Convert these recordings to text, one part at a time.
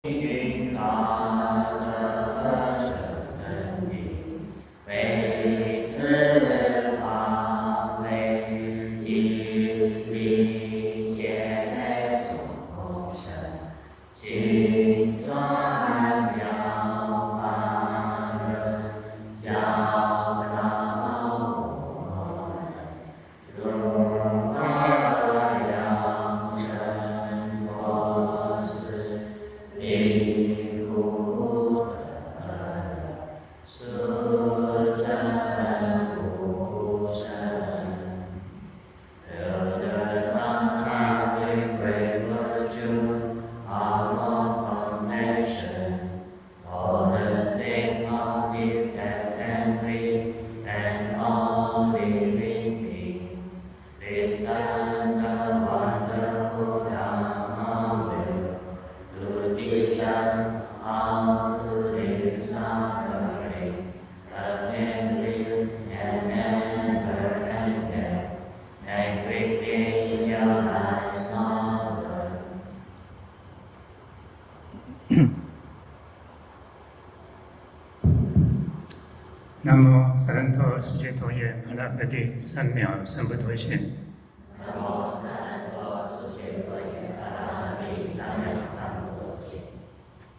云阿乐圣地，为此法为经历界众生，金转妙法轮，教导我们如何养生多识。离苦得乐，速证无生。有的桑塔回归了就好多 formation. All the same of this assembly and all living things. Listen the wonderful Dhamma will to teach us how to live suffering, attain bliss and never end, and quicken your life's novel. 南无萨仁陀世界多耶阿拉伯帝三藐三菩提心。南无萨仁陀世界多耶阿拉伯帝三藐三菩提心。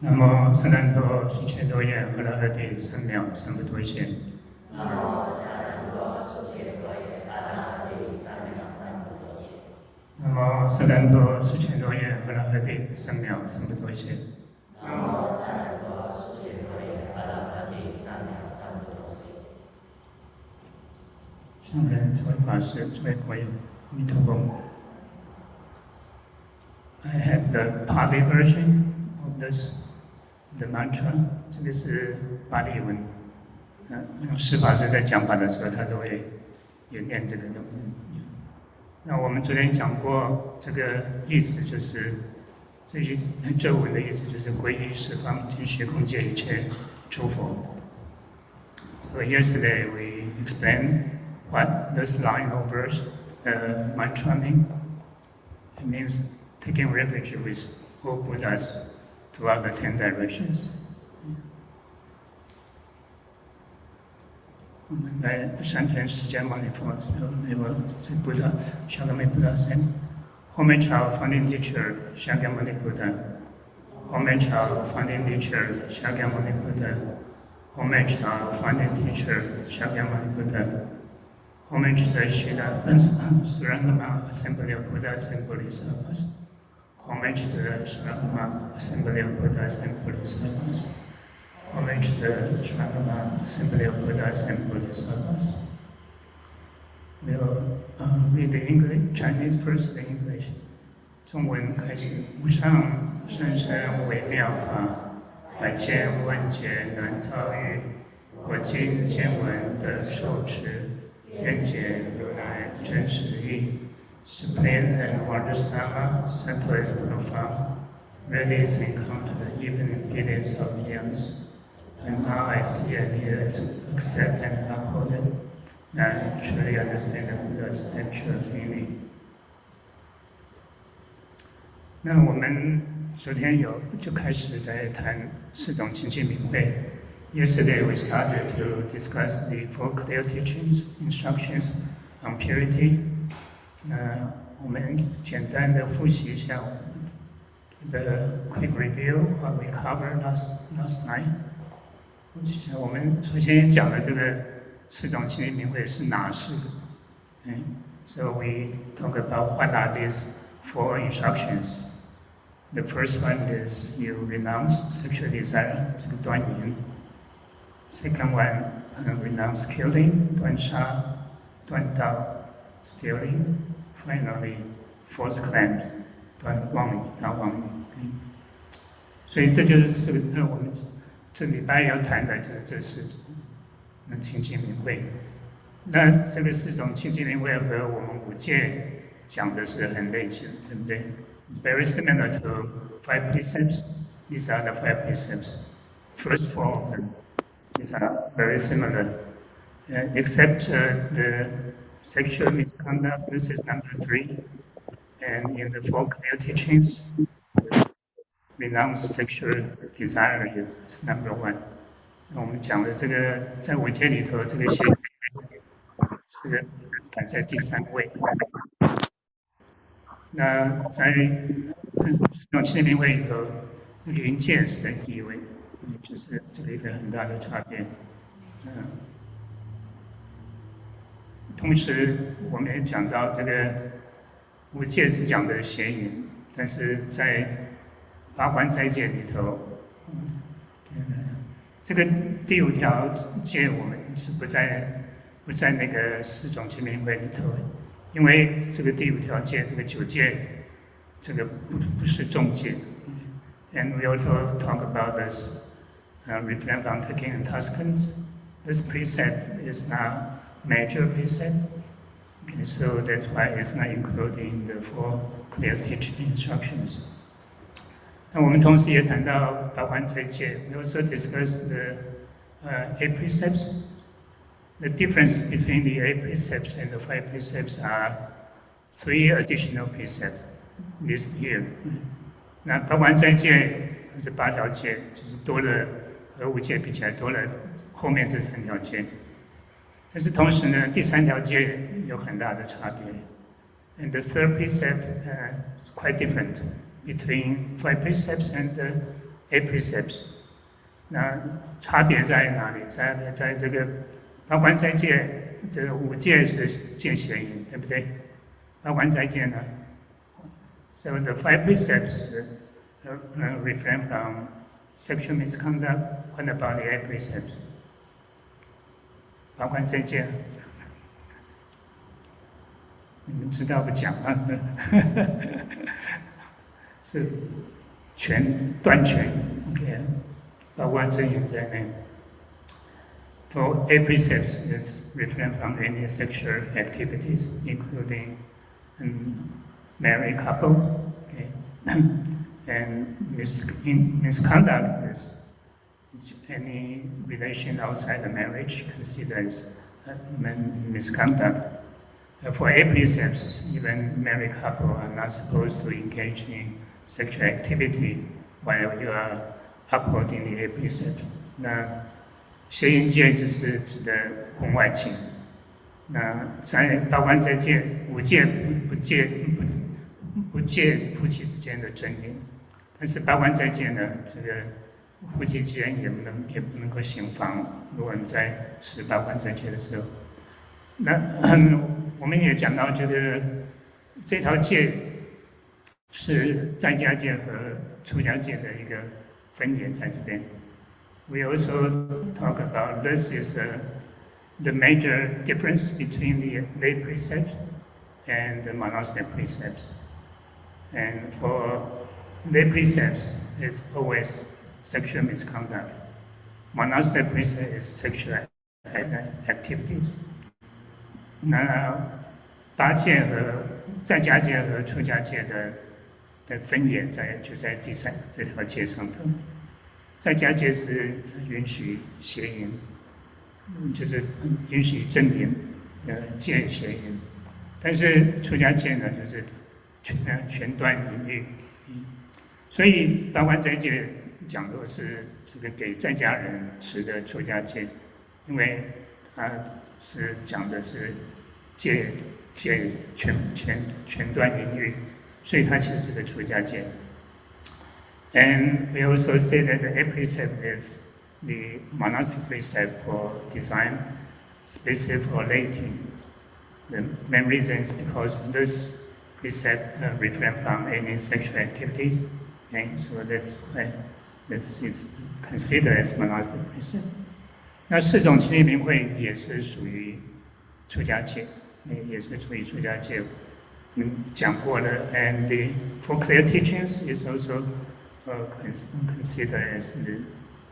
南无萨仁陀世界多耶阿拉伯帝三藐三菩提心。南无萨仁陀世界多耶阿拉伯帝三藐三菩提心。南无萨仁陀世界多耶阿拉伯帝三藐三菩提心。南无萨仁陀世界多耶阿拉伯帝三藐三菩提心。上人、诸位法师、诸位国友，阿弥陀佛。I have the Pali version of the mantra. 这个是巴利文。释法师在讲法的时候，他都会也念这个东西。那我们昨天讲过，这个意思就是这文的意思就是皈依十方尽虚空界一切诸佛。So yesterday we explained what this line or verse mantra means. It means taking refuge with all Buddhas throughout the 10 directions. 我们来山城释迦牟尼佛，they will say Buddha, Shakyamuni Buddha said, Homage our founding teacher, Shakyamuni Buddha. Homage our founding teacher, Shakyamuni Buddha. Homage our founding teacher, Shakyamuni Buddha. Homage the Srirangama Assembly of Buddhas and Bodhisattvas. Homage the Srirangama Assembly of Buddhas and Bodhisattvas. Homage the Srirangama Assembly of Buddhas and Bodhisattvas. We'll read the English, Chinese first, the English. 中文开始，无上甚深微妙法，百千万劫难遭遇。我今见闻得受持，愿解如来真实义。Supreme and wondrous Dhamma, simple and profound, really is encountered even in billions of years. And now I see and hear it, accept and uphold it, and truly understand the Buddha's actual meaning. 那我们昨天就开始在谈四种清净明慧。Yesterday we started to discuss the four clear teachings, instructions on purity. 那我们简单的复习一下 the quick review what we covered last night. 我们首先讲的这个四种清净明慧是哪四个？So we talk about what are these four instructions. The first one is you renounce sexual desire, 这个断淫。Second one, renounce killing, 断杀、断盗 stealing. Finally, false claims, 断妄语、断妄语。所以这就是我们这礼拜要谈的就是这四种清净明慧。那这个四种清净明慧和我们五戒讲的是很类似，对不对？ Very similar to 5 precepts. These are the 5 precepts. First 4 of them. These are very similar, except the sexual misconduct. This is number 3, and in the 4 clear teachings, renounce sexual desire is number one。那我们讲的这个在五戒里头，这个邪是排在第3位。那在这种清明会里头，临界是在第1位，就是这个一个很大的差别。同时我们也讲到这个五戒是讲的邪淫，但是在八关斋戒里头，这个第5条戒我们是不在那个4种清明会里头，因为这个第5条戒，这个9戒，这个不是重戒。And we also talk about this refrain from taking intoxicants. This precept is not major precept. Okay, so that's why it's not included in the 4 clear teaching instructions. 那我们同时也谈到八关斋戒 We also discussed the 8 precepts. The difference between the 8 precepts and the 5 precepts are 3 additional precepts listed here. 那八关斋戒是8条戒，就是多了和5戒比起来多了后面这3条戒。但是同时呢，第3条戒有很大的差别。And the 3rd precept is quite different between 5 precepts and 8 precepts. 那差别在哪里？在这个八关斋戒，这个5戒是戒邪淫，对不对？八关斋戒呢？ So the 5 precepts refrain from sexual misconduct. What about the 8 precepts? 八关斋戒，你们知道不讲啊？是断权 ，OK， 包括真言在内。For 8 precepts, it's refrain from any sexual activities, including married couple, okay? And misconduct is any relation outside the marriage considered as misconduct. For 8 precepts, even married couple are not supposed to engage in sexual activity while you are upholding the 8 precepts. 那邪淫戒就是指的婚外情。那在八关斋戒5戒不戒夫妻之间的真淫，但是八关斋戒呢，这个夫妻之间也不能够行房。如果你在持八关斋戒的时候，那我们也讲到，这条戒是在家戒和出家戒的一个分野在这边。We also talk about this is the major difference between the lay precepts and the monastic precepts. And for lay precepts, it's always sexual misconduct. Monastic precept is sexual activities. 那八戒和在家戒和出家戒的分野就在第3这条戒上头。在家戒是允许邪淫，就是允许正淫，戒邪淫。但是出家戒呢，就是全断淫欲。所以八关斋戒讲的是这个给在家人持的出家戒，因为它是讲的是戒全断淫欲，所以它其实是个出家戒。And we also say that the 8 precept is the monastic precept for design, specific for laity. The main reason is because this precept refrain from any sexual activity, and so that's it's considered as monastic precept. 那4种清净明慧也是属于出家戒，也是属于出家戒。讲过了 ，and the 4 clear teachings is also considered as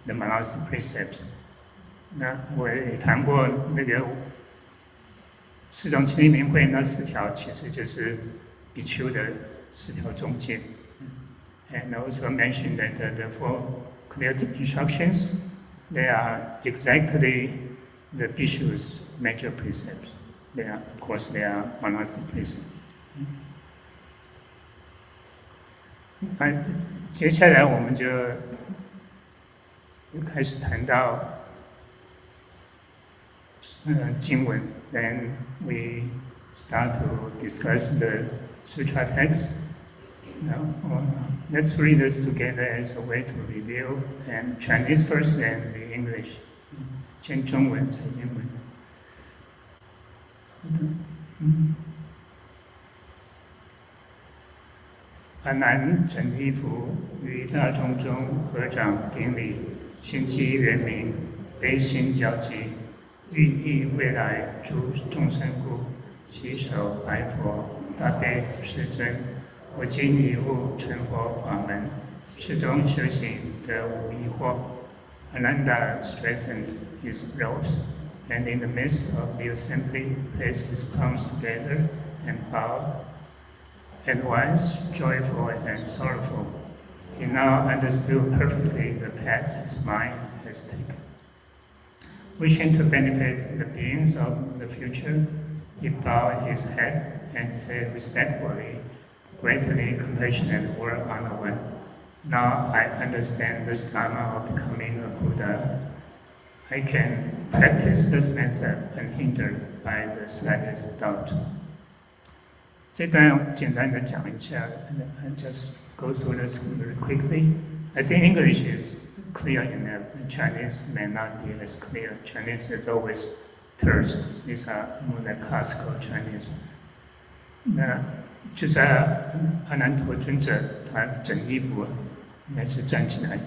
the monastic precepts. 那我也谈过那个4种清净明慧那4条，其实就是比丘的4条中戒。And also mentioned that the 4 clear instructions, they are exactly the bhikshus' major precepts. They are, of course, they are monastic precepts. 接下来我们就开始谈到经文 ，then we start to discuss the sutra text. Now, let's read this together as a way to review, and Chinese first and the English. 先中文再英文。阿难整衣服，于大众中合掌顶礼，心机圆明，悲心交集，寓意未来诸众生故，起手白佛，大悲世尊，我今已悟成佛法门，始终修行得无疑惑。Ananda straightened his robes, and in the midst of the assembly placed his palms together and bowed. At once joyful and sorrowful, he now understood perfectly the path his mind has taken. Wishing to benefit the beings of the future, he bowed his head and said respectfully, greatly compassionate word honored one, now I understand this dharma of becoming a Buddha. I can practice this method unhindered by the slightest doubt. 这段简单的讲一下 just go through this very quickly. I think English is clear enough. Chinese may not be as clear. Chinese is always terse because these are more like classical Chinese. 那就在阿难陀尊者他整衣服应该是站起来，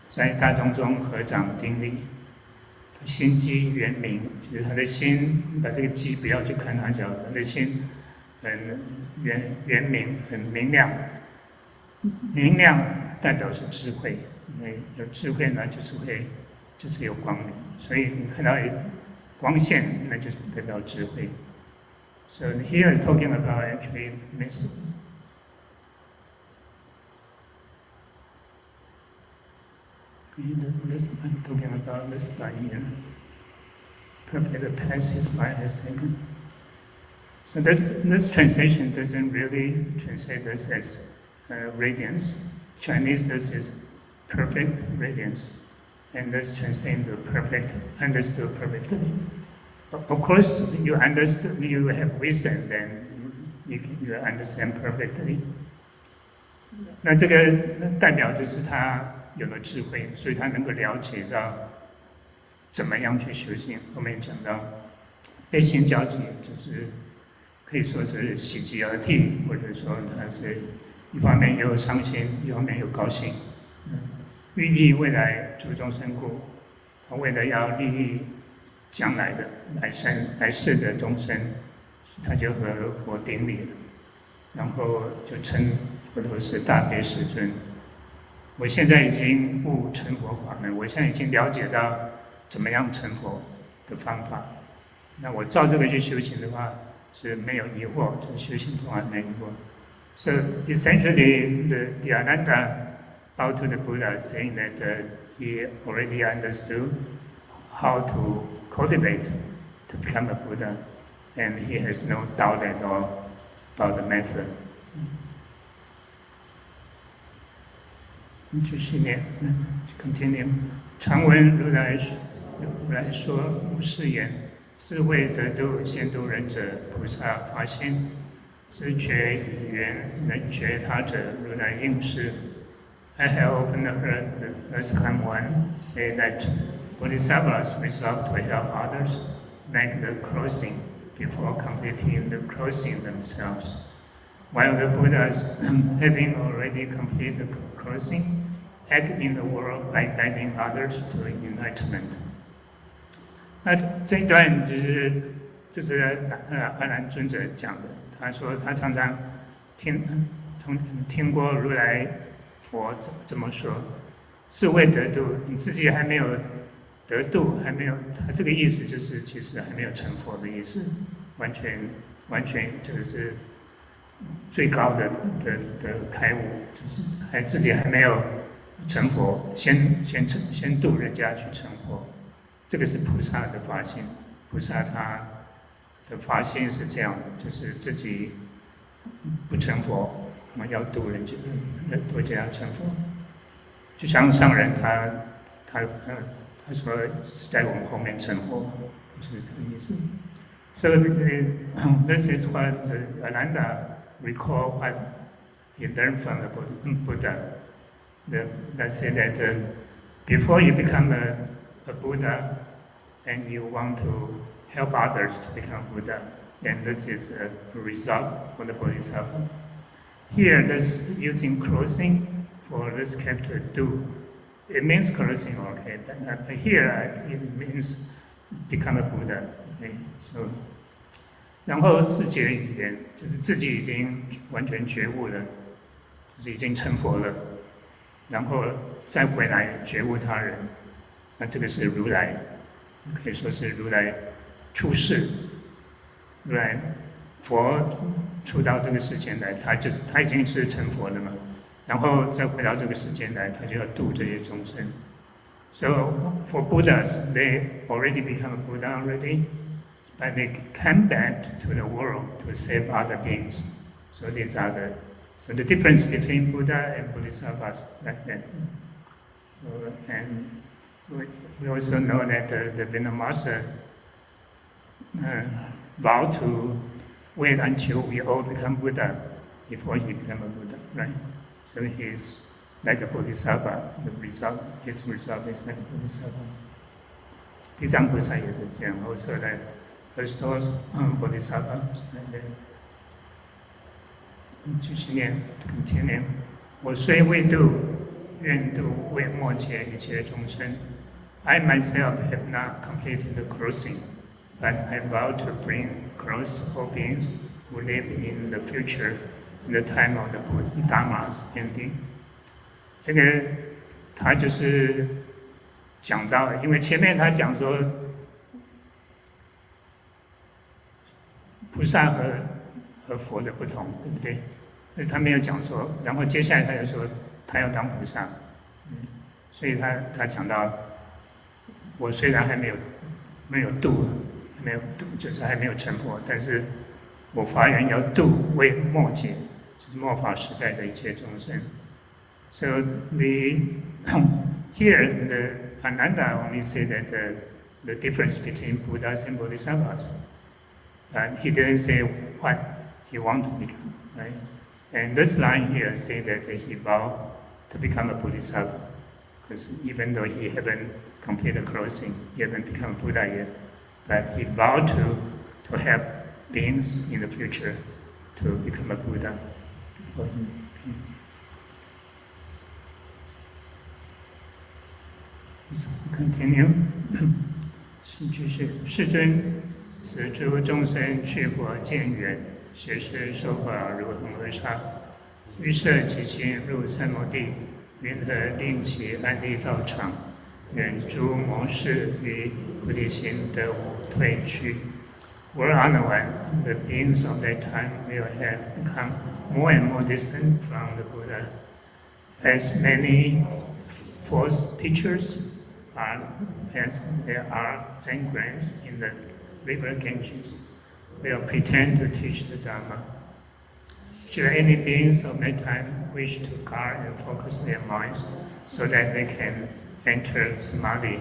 在大众中合掌顶礼，心机圆明，就是他的心，把这个机不要去看他脚，他的心很圆明，很明亮。明亮代表是智慧，因为有智慧呢，就是有光明，所以你看到光线，那就是代表智慧。So here is talking about actually this. This I'm talking about this line here. Perfect path his mind has taken. So this translation doesn't really translate this as radiance. Chinese, this is perfect radiance, and this translates to perfect, understood perfectly. Of course, you understood, you have wisdom, then you understand perfectly. 那这个代表就是他有了智慧，所以他能够了解到怎么样去修行。后面讲到悲心交集，就是可以说是喜极而涕，或者说他是一方面有伤心，一方面有高兴。寓意未来诸众生故，他为了要利益将来的来世的众生，他就和佛顶礼了，然后就称佛陀是大悲世尊。我现在已经悟成佛法门，我现在已经了解到怎么样成佛的方法。那我照这个去修行的话，是没有疑惑，就是修行方法没有疑惑。So essentially, the Ananda bowed to the Buddha, saying that he already understood how to cultivate to become a Buddha, and he has no doubt at all about the method. 继续念 ，continue。常闻如来说无是言，智慧得度先度人者，菩萨发心，知觉语言能觉他者，如来应是。I have often heard the Askan one say that Bodhisattvas resolve to help others make the crossing before completing the crossing themselves, while the Buddhas, having already completed the crossing, act in the world by guiding others to enlightenment. 那这一段这是阿难尊者讲的，他说他常常听过如来佛怎么说，智慧得度，你自己还没有得度，还没有，他这个意思就是其实还没有成佛的意思，完全这个是最高的开悟，就是自己还没有成佛，先度人家去成佛，这个是菩萨的发心。菩萨他的发心是这样的，就是自己不成佛，我们要度人家成佛。就像上人他说是在我们后面成佛，就是这个意思。So this is what the Ananda recall what he learned from the Buddha. That said that before you become a Buddha and you want to help others to become Buddha, and this is a result for the Bodhisattva. Here, this using closing for this character do. It means closing, okay, but here it means become a Buddha. Okay, so 然后自己的语言就是自己已经完全觉悟了，就是已经成佛了，然后再回来觉悟他人，那这个是如来，可以说是如来出世，如来佛出到这个世间来，他已经是成佛了嘛，然后再回到这个世间来，他就要度这些众生。So for Buddhas, they already become a Buddha already, but they come back to the world to save other beings. So these are the difference between Buddha and Bodhisattvas like that. So, and we also know that the Vinamasa vowed to wait until we all become Buddha before he became a Buddha, right? So he's like a Bodhisattva. His result is like a Bodhisattva. 地藏菩萨也是这样，also like first Bodhisattvas like that. 继续念 ，continue。我虽未度，愿度为末劫一切众生。I myself have not completed the crossing, but I vow to bring close all beings who live in the future, in the time of the Dharma's ending. 这个他就是讲到，因为前面他讲说，菩萨和佛的不同，对不对？但是他没有讲说，然后接下来他就说他要当菩萨，所以他讲到，我虽然还没有度，就是还没有成佛，但是我发愿要度为末劫，就是末法时代的一切众生。So here the Ananda only say that the difference between Buddhas and Bodhisattvas. He didn't say what he wanted to become, right? And this line here say that he vowed to become a Bodhisattva, because even though he haven't completed the crossing, he haven't become Buddha yet, but he vowed to help beings in the future to become a Buddha. Let's continue. 继续，世尊，此诸众生去佛见缘，学识受法如恒河沙，欲摄其心入三摩地，云何令其安立道场？愿诸魔事于菩提心得无退去。Were on the one, the beings of that time will have become more and more distant from the Buddha, as many false teachers as there are sanguines in the river Ganges, will pretend to teach the Dharma. Should any beings of that time wish to guard and focus their minds so that they can enter Samadhi,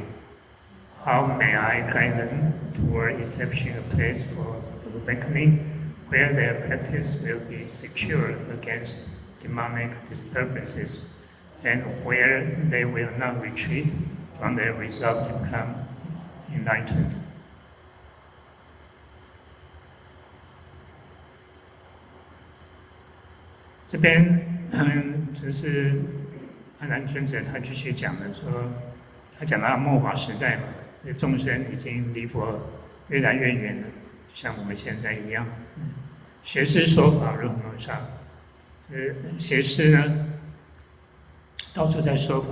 how may I guide them toward establishing a place for awakening where their practice will be secure against demonic disturbances and where they will not retreat from their resolve to become enlightened? 这边只是阿难尊者他继续讲的，说他讲到末法时代嘛，这众生已经离佛越来越远了，就像我们现在一样。学师说法如恒河沙，这学师呢到处在说法，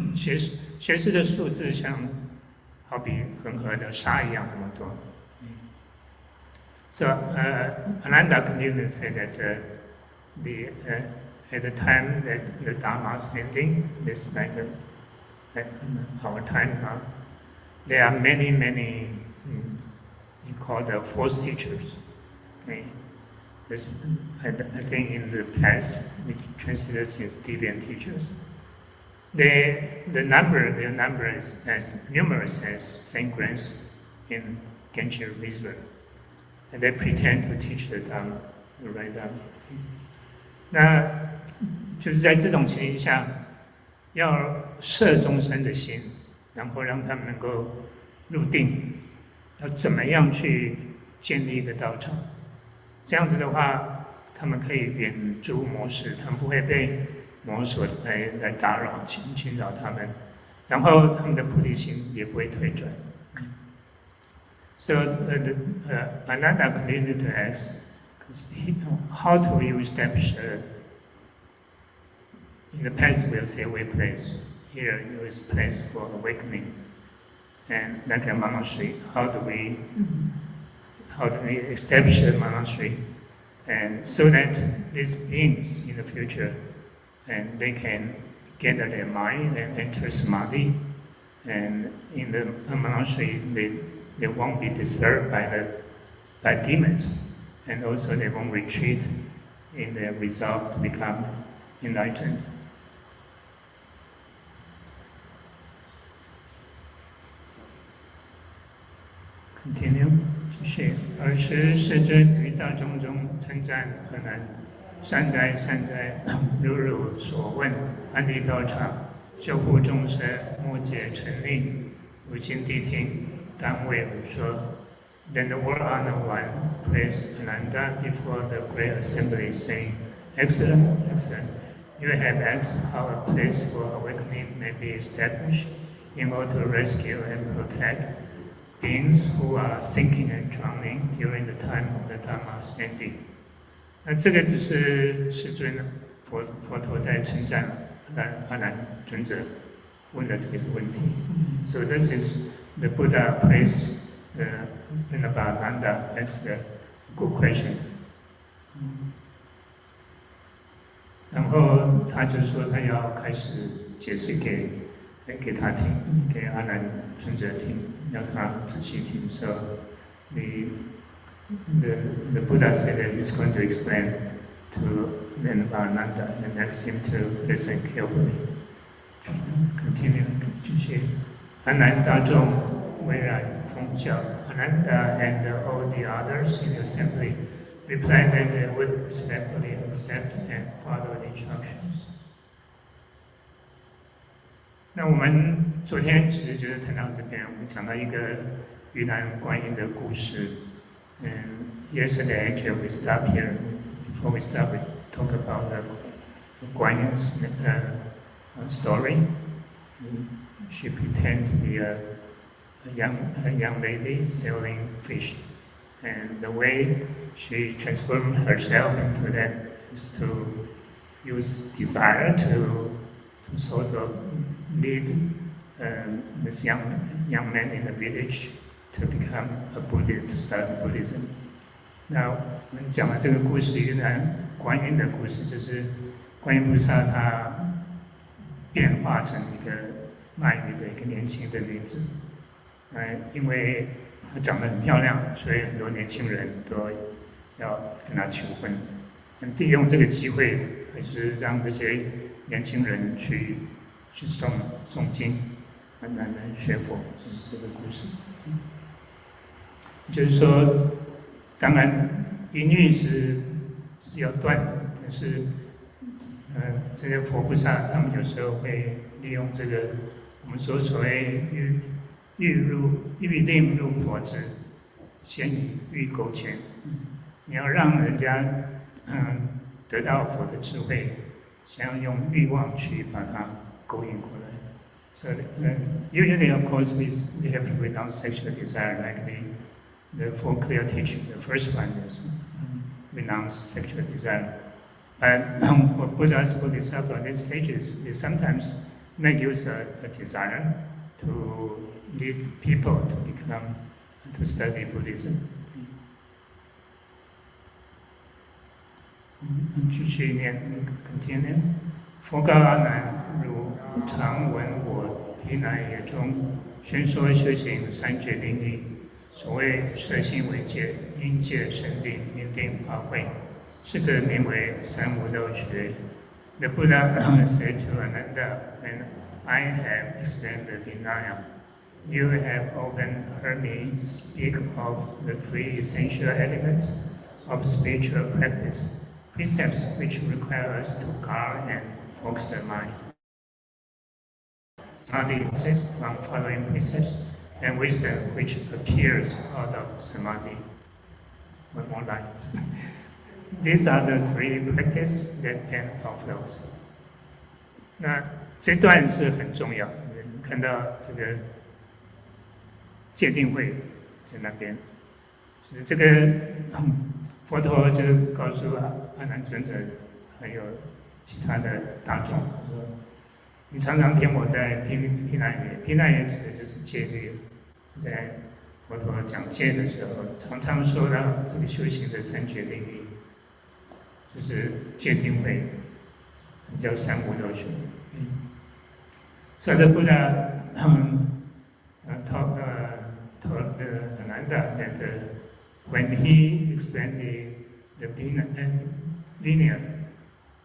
学师的数字像好比恒河的沙一样那么多。So Ananda continued to say that at the time that the Dharma is ending, this like our time now, there are many you call the false teachers. Okay? This, I think in the past we translated as deviant teachers. their number is as numerous as Saint Grants in Genji Reserve, and they pretend to teach the Dharma, the right Dharma. 那就是在这种情形下，要摄众生的心，然后让他们能够入定，要怎么样去建立一个道场？这样子的话，他们可以远诸魔事，他们不会被魔所来打扰、侵扰他们，然后他们的菩提心也不会退转。So Ananda continued to ask, how do you establish in the past we'll say way place, here it is place for awakening, and like a monastery, how do we establish a monastery, and so that these beings in the future, and they can gather their mind and enter samadhi, and in the monastery they won't be disturbed by demons, and also they won't retreat in their resolve to become enlightened. Continue. 继续。尔时世尊于大众中称赞何难，善哉善哉，如汝所问，安立道场，救护众生，莫解沉溺，如今谛听，当为吾说。Then the world honored one praised Ananda before the great assembly, saying, Excellent, excellent. You have asked how a place for awakening may be established in order to rescue and protect beings who are sinking and drowning during the time of the Dharma's ending. 那这个只是世尊佛陀在称赞阿难尊者问的这个问题。So this is the Buddha praised Ananda. That's the good question. 然后他就说他要开始解释给他听，给阿难尊者听，要他仔细听。So the Buddha said that he's going to explain to Ananda and ask him to listen carefully. Continue. 继续。阿难大众巍然奉教。Ananda and all the others in the assembly replied that they would respectfully accept and follow the instructions. 那我们昨天其实就是谈到这边，我们讲到一个云南观音的故事。Yesterday actually we stopped here. Before we start, we talk about the Guanyin's story. She pretended to be a young lady selling fish, and the way she transformed herself into that is to use desire to sort of lead this young man in the village to become a Buddhist, to start Buddhism. 那我们讲了这个故事，原来观音的故事，就是观音菩萨她变化成一个卖鱼的一个年轻的女子。因为她长得很漂亮，所以很多年轻人都要跟她求婚。利用这个机会，还是让这些年轻人去诵经，慢慢学佛，这是这个故事。就是说，当然淫欲是要断的，但是这些佛菩萨他们有时候会利用这个我们所谓欲令入佛智，先以欲勾牵。你要让人家得到佛的智慧，先要用欲望去把它勾引过来。So usually, of course, we have to renounce sexual desire, like the Four Clear Teaching. The first one is renounce sexual desire. But for Buddha's Bodhisattva, these sages, they sometimes make use of a desire to lead people to study Buddhism. 继续念 ，continue。佛告阿难：如常闻我毗南野中宣说修行三觉灵理，所谓摄心为戒，因戒生定，因定化慧，是则名为三无漏学。The Buddha said to Ananda, and I have explained the denial. You have often heard me speak of the three essential elements of spiritual practice, precepts which require us to guard and focus the mind. Samadhi exists from following precepts, and wisdom which appears out of samadhi. One more line. These are the three practices that can outflows. 那这段是很重要的，你看到这个戒定慧在那边，是这个佛陀就告诉阿难尊者还有其他的大众说，你常常听我在毗那耶，毗那耶指的就是戒律，在佛陀讲戒的时候，常常说到这个修行的三决定律，就是戒定慧，这叫三无漏学。So the Buddha told Ananda that when he explained the linear,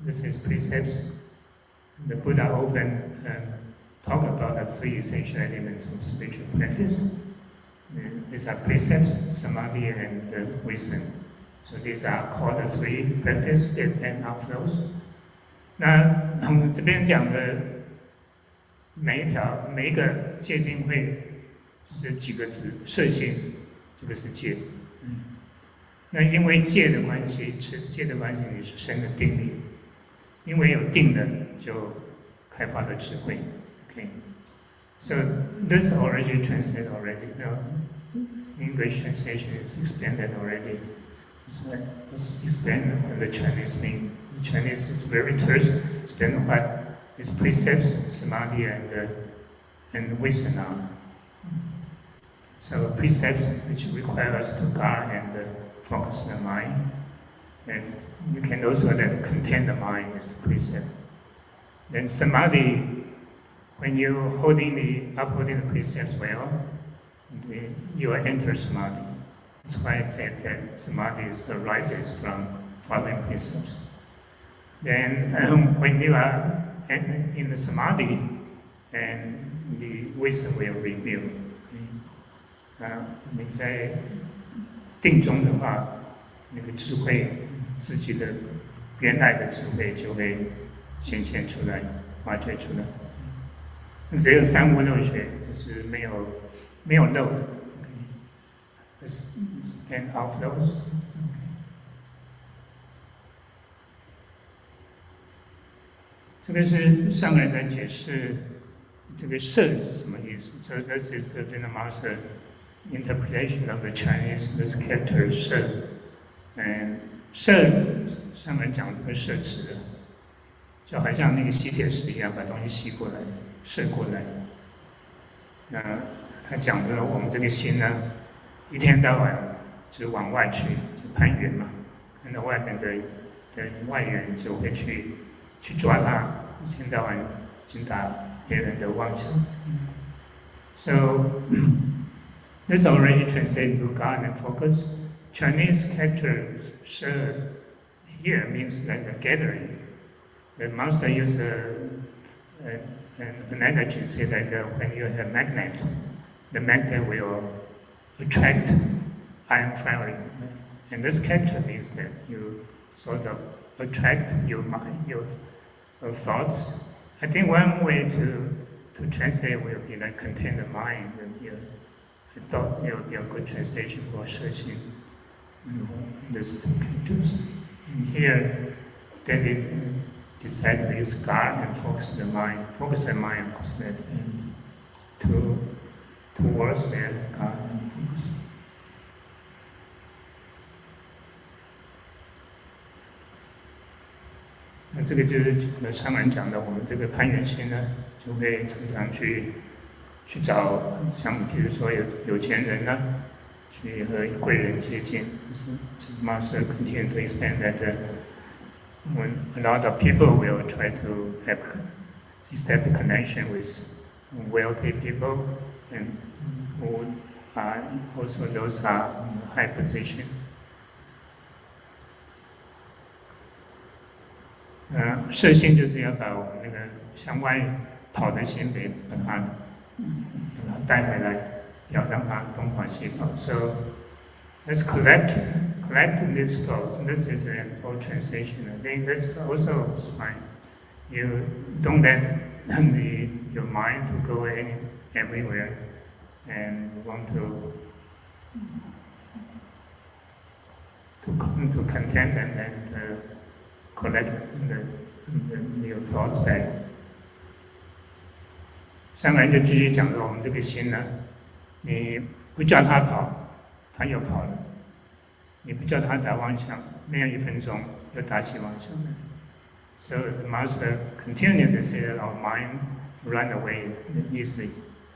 this is precepts, the Buddha often talk about the three essential elements of spiritual practice. These are precepts, samadhi, and wisdom. So these are called the three practice that end outflows. 那这边讲的每一个戒定慧就是几个字，摄心，这个是戒。那因为戒的关系，持戒的关系，你是生了定力，因为有定的就开发了智慧。Okay. So this already translated already. No, English translation is explained already. Let's explain what the Chinese mean. The Chinese is very terse. Explain what is precepts, samadhi, and wisdom are. So precepts which require us to guard and focus the mind. And you can also then contain the mind as a precept. Then samadhi, when you're upholding the precepts well, you enter samadhi. That's why it said that samadhi arises from following precepts. Then when you are in the samadhi, then the wisdom will reveal. 你在定中的话，那个智慧，自己的原来的智慧就会显现出来，发掘出来。只有三无漏学，就是没有漏的。It's and outflows. 这个是上人在解释这个摄是什么意思。So this is the Zen Master interpretation of the Chinese this character 摄。摄上人讲这个摄持的，就好像那个吸铁石一样，把东西吸过来，摄过来。那他讲的我们这个心呢，一天到晚就往外去，就攀缘嘛，看到外面的外缘就会去抓它，一天到晚精打别人的妄想。So this already translated to guard and focus. Chinese character here means like a gathering. The master used an analogy, say that when you have magnet, the magnet will attract iron firing. And this character means that you sort of attract your mind, your thoughts. I think one way to translate will be like contain the mind. I thought it would be a good translation for searching these two characters. And here, David decided to use guard and focus the mind, focus the mind, focus that, and towards that guard and focus. 那这个就是上人讲的，我们这个攀缘心呢，就会常常去找，像比如说有钱人呢，去和贵人接近。Master continued to explain that when a lot of people will try to establish connection with wealthy people and who are also those are in high position. 摄心就是要把我们那个向外跑的心得把它带回来，要让它东跑西跑。So let's collect these thoughts. This is an old translation. I think this also is fine. You don't let your mind to go everywhere, and you want to content and then collect your thoughts back. 上来就继续讲说，我们这个心呢，你不叫它跑，它又跑了；你不叫它打妄想，没有1分钟又打起妄想来。So the master continued to say that our mind run away easily,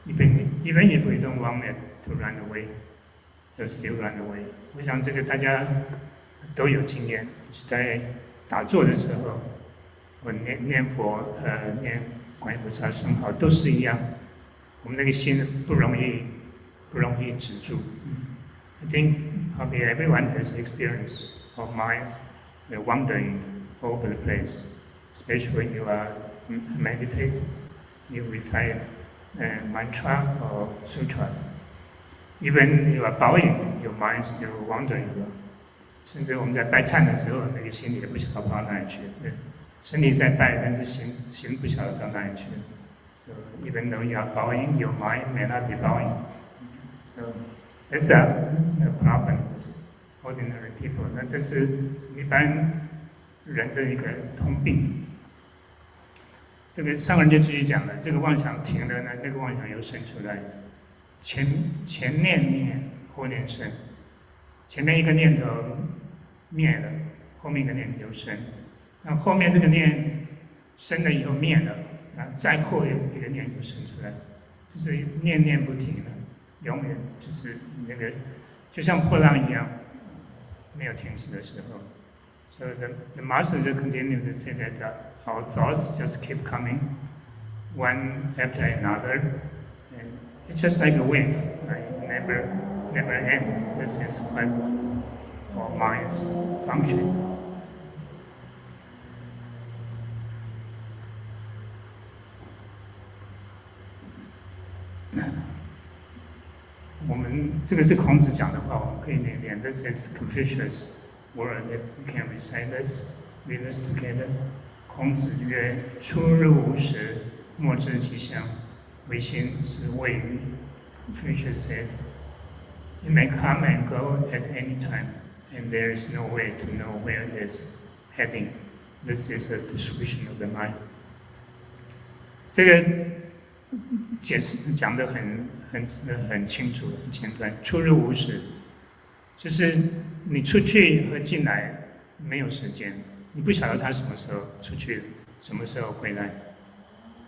even if we don't want it to run away, it'll still run away. 我想这个大家都有经验，在打坐的时候，我念佛、念观音菩萨圣号都是一样，我们那个心不容易止住。I think probably everyone has experience of minds wandering all over the place, especially when you are meditate, you recite mantra or sutra. Even you are bowing, your mind still wandering. 甚至我们在拜忏的时候，那个心里也不晓得跑到哪里去。身体在拜，但是心不晓得到哪里去。So even though you are bowing, your mind may not be bowing. So it's a problem with ordinary people. 那这是一般人的一个通病。这个上人就继续讲了，这个妄想停了呢，那个妄想又生出来。前念灭，后念生。前面一个念头灭了，后面一个念头生。那后面这个念生了以后灭了，那再后一个念头生出来，就是念不停的，永远就是那个就像波浪一样，没有停止的时候。So the master just continued to say that our thoughts just keep coming, one after another, and it's just like a wave, right? Never end. This is what our minds function. 我们这个是孔子讲的话，我们可以念。This is Confucius' word. We can recite this, read this together. 孔子曰：“出入无时，莫知其乡。唯心是谓语。” Confucius said, "It may come and go at any time, and there is no way to know where it is heading. This is a distribution of the mind." 这个解释讲得很清楚、很简单。出入无时，就是你出去和进来没有时间，你不晓得他什么时候出去，什么时候回来。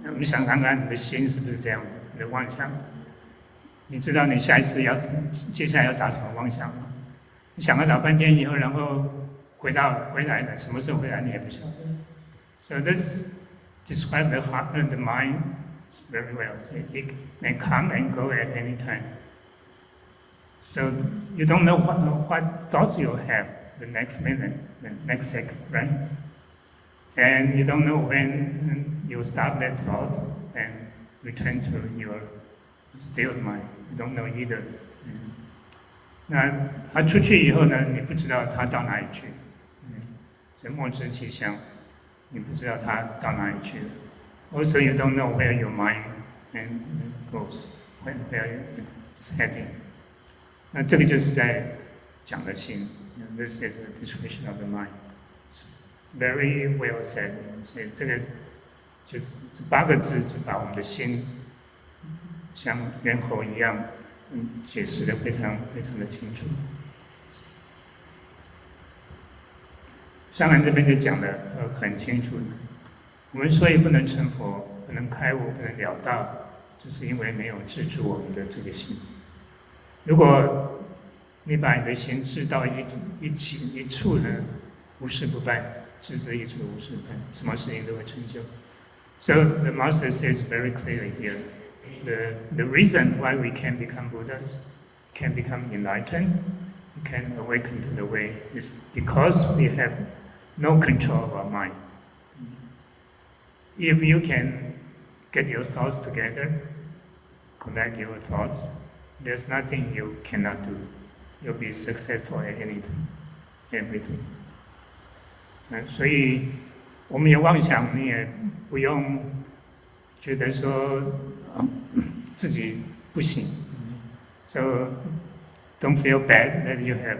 那我们想看看你的心是不是这样子？你的妄想，你知道你下一次接下来要打什么妄想吗？你想了老半天以后，然后回来了，什么时候回来你也不晓得。So this describes the heart and the mind very well. It may come and go at any time. So you don't know what thoughts you'll have the next minute, the next second, right? And you don't know when you stop that thought and return to your still mind. You don't know either. 那他出去以后呢，你不知道他到哪里去，是莫知其乡，你不知道他到哪里去了。Also, you don't know where your mind goes, where it's heading. 那这个就是在讲的心。This is the description of the mind. Very well said. 所以这个就这8个字就把我们的心像猿猴一样，解释的非常非常的清楚。上人这边就讲的很清楚。我们所以不能成佛，不能开悟，不能了道，就是因为没有制住我们的这个心。如果你把你的心制到一处呢，无事不办，置之一处无事不办，什么事情都会成就。So the master says very clearly here, the reason why we can become Buddhas, can become enlightened, can awaken to the way, is because we have no control of our mind. If you can get your thoughts together, collect your thoughts. There's nothing you cannot do. You'll be successful at anything, everything. 所以我们有妄想，你也不用觉得说自己不行。So don't feel bad that you have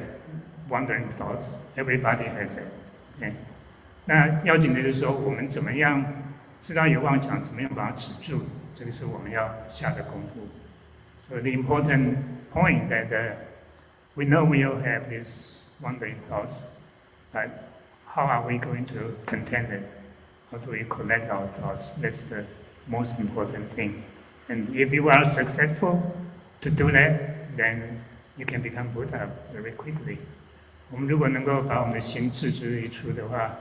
wandering thoughts. Everybody has it. Okay? 那要紧的就是说，我们怎么样知道有妄想，怎么样把它止住，这个是我们要下的功夫。So the important point that we know we all have these wandering thoughts, but how are we going to contain it? How do we collect our thoughts? That's the most important thing. And if you are successful to do that, then you can become Buddha very quickly. 我们如果能够把我们的心置之一处的话，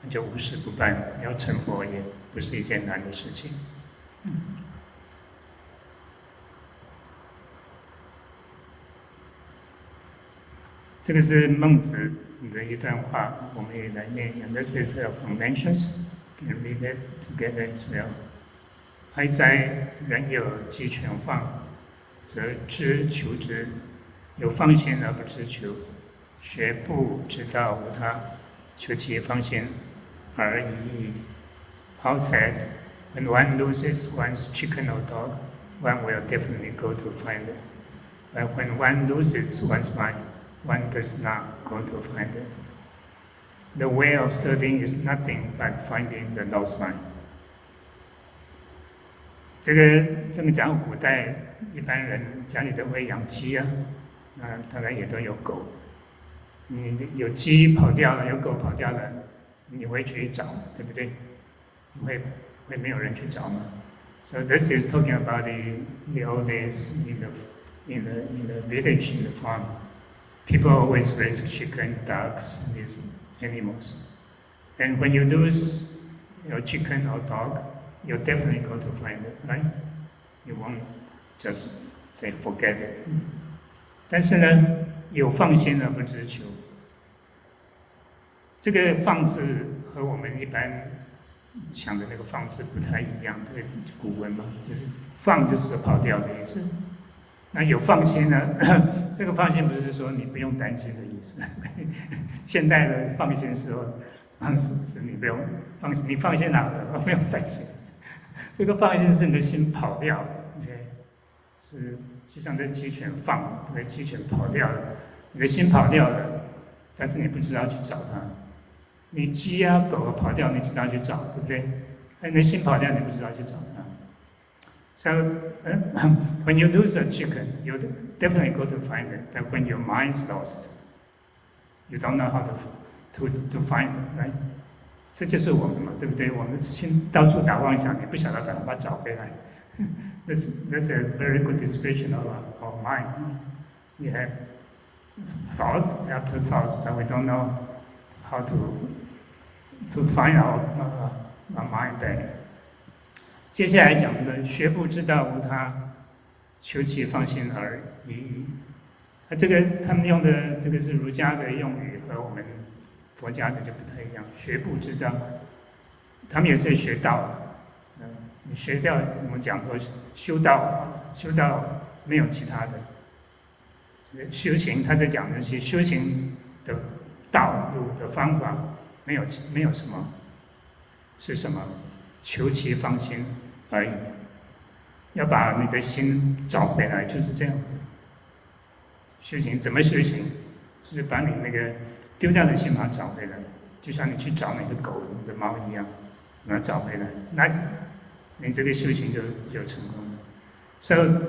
那就无事不办，要成佛也不是一件难的事情。这个是孟子的一段话，我们也来念一下。This is from Mencius. Can you read it together as well? 哀哉，人有鸡犬放，则知求之；有放心而不知求，学不知道无他，求其放心而已矣。How sad! When one loses one's chicken or dog, one will definitely go to find it. But when one loses one's mind, one does not go to find it. The way of studying is nothing but finding the lost mind. 这个讲古代一般人家里都会养鸡啊，那当然也都有狗。你有鸡跑掉了，有狗跑掉了，你会去找，对不对？会没有人去找吗？ So this is talking about the old days in the village, in the farm. People always raise chicken, ducks, these animals. And when you lose your chicken or dog, you'll definitely go to find it, right? You won't just say forget it. 但是呢，有放心而不知求。这个放字和我们一般想的那个放字不太一样。这个古文嘛，就是放就是跑掉的意思。那有放心呢？这个放心不是说你不用担心的意思。现代的放心是你不用放心，你放心哪了？不用担心。这个放心是你的心跑掉了 ，OK？ 是就像这鸡犬放，对，鸡犬跑掉了，你的心跑掉了，但是你不知道去找它。你鸡啊狗跑掉，你知道去找，对不对？那你的心跑掉，你不知道去找它。So when you lose a chicken, you definitely go to find it. But when your mind's lost, you don't know how to find it, right? 这就是我们嘛，对不对？我们心到处打妄想，你不晓得把它找回来。That's a very good description of our mind. We have thoughts after thoughts, but we don't know how to find our mind back. 接下来讲的学不知道无他，求其放心而已。这个他们用的这个是儒家的用语，和我们佛家的就不太一样。学不知道，他们也是学道。你学掉，我们讲过修道没有其他的。修行，他在讲的是修行的道路的方法，没有什么，是什么？求其放心而已。要把你的心找回来，就是这样子。修行怎么修行？就是把你那个丢掉的心把它找回来，就像你去找你的狗、你的猫一样，把它找回来，那你这个修行就成功了。So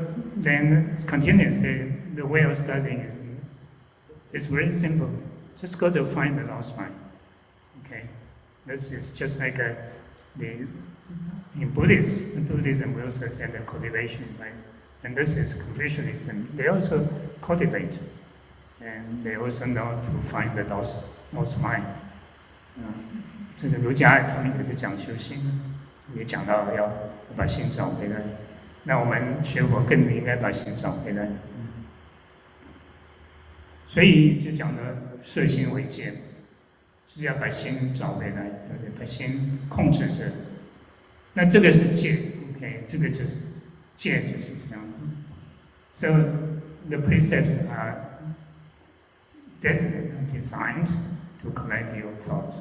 then continuously, the way of studying is very simple. Just go to find the lost mind. Okay, this is just like in Buddhism we also say the cultivation, right? And this is Confucianism. They also cultivate, and they also know to find the lost mind. 这个儒家他们也是讲修行，也讲到要把心找回来。那我们学佛更应该把心找回来。所以就讲的摄心为戒，就是要把心找回来，对不对？把心控制着。那这个是戒 OK， 这个就是戒就是这样子。So the precepts are designed to collect your thoughts.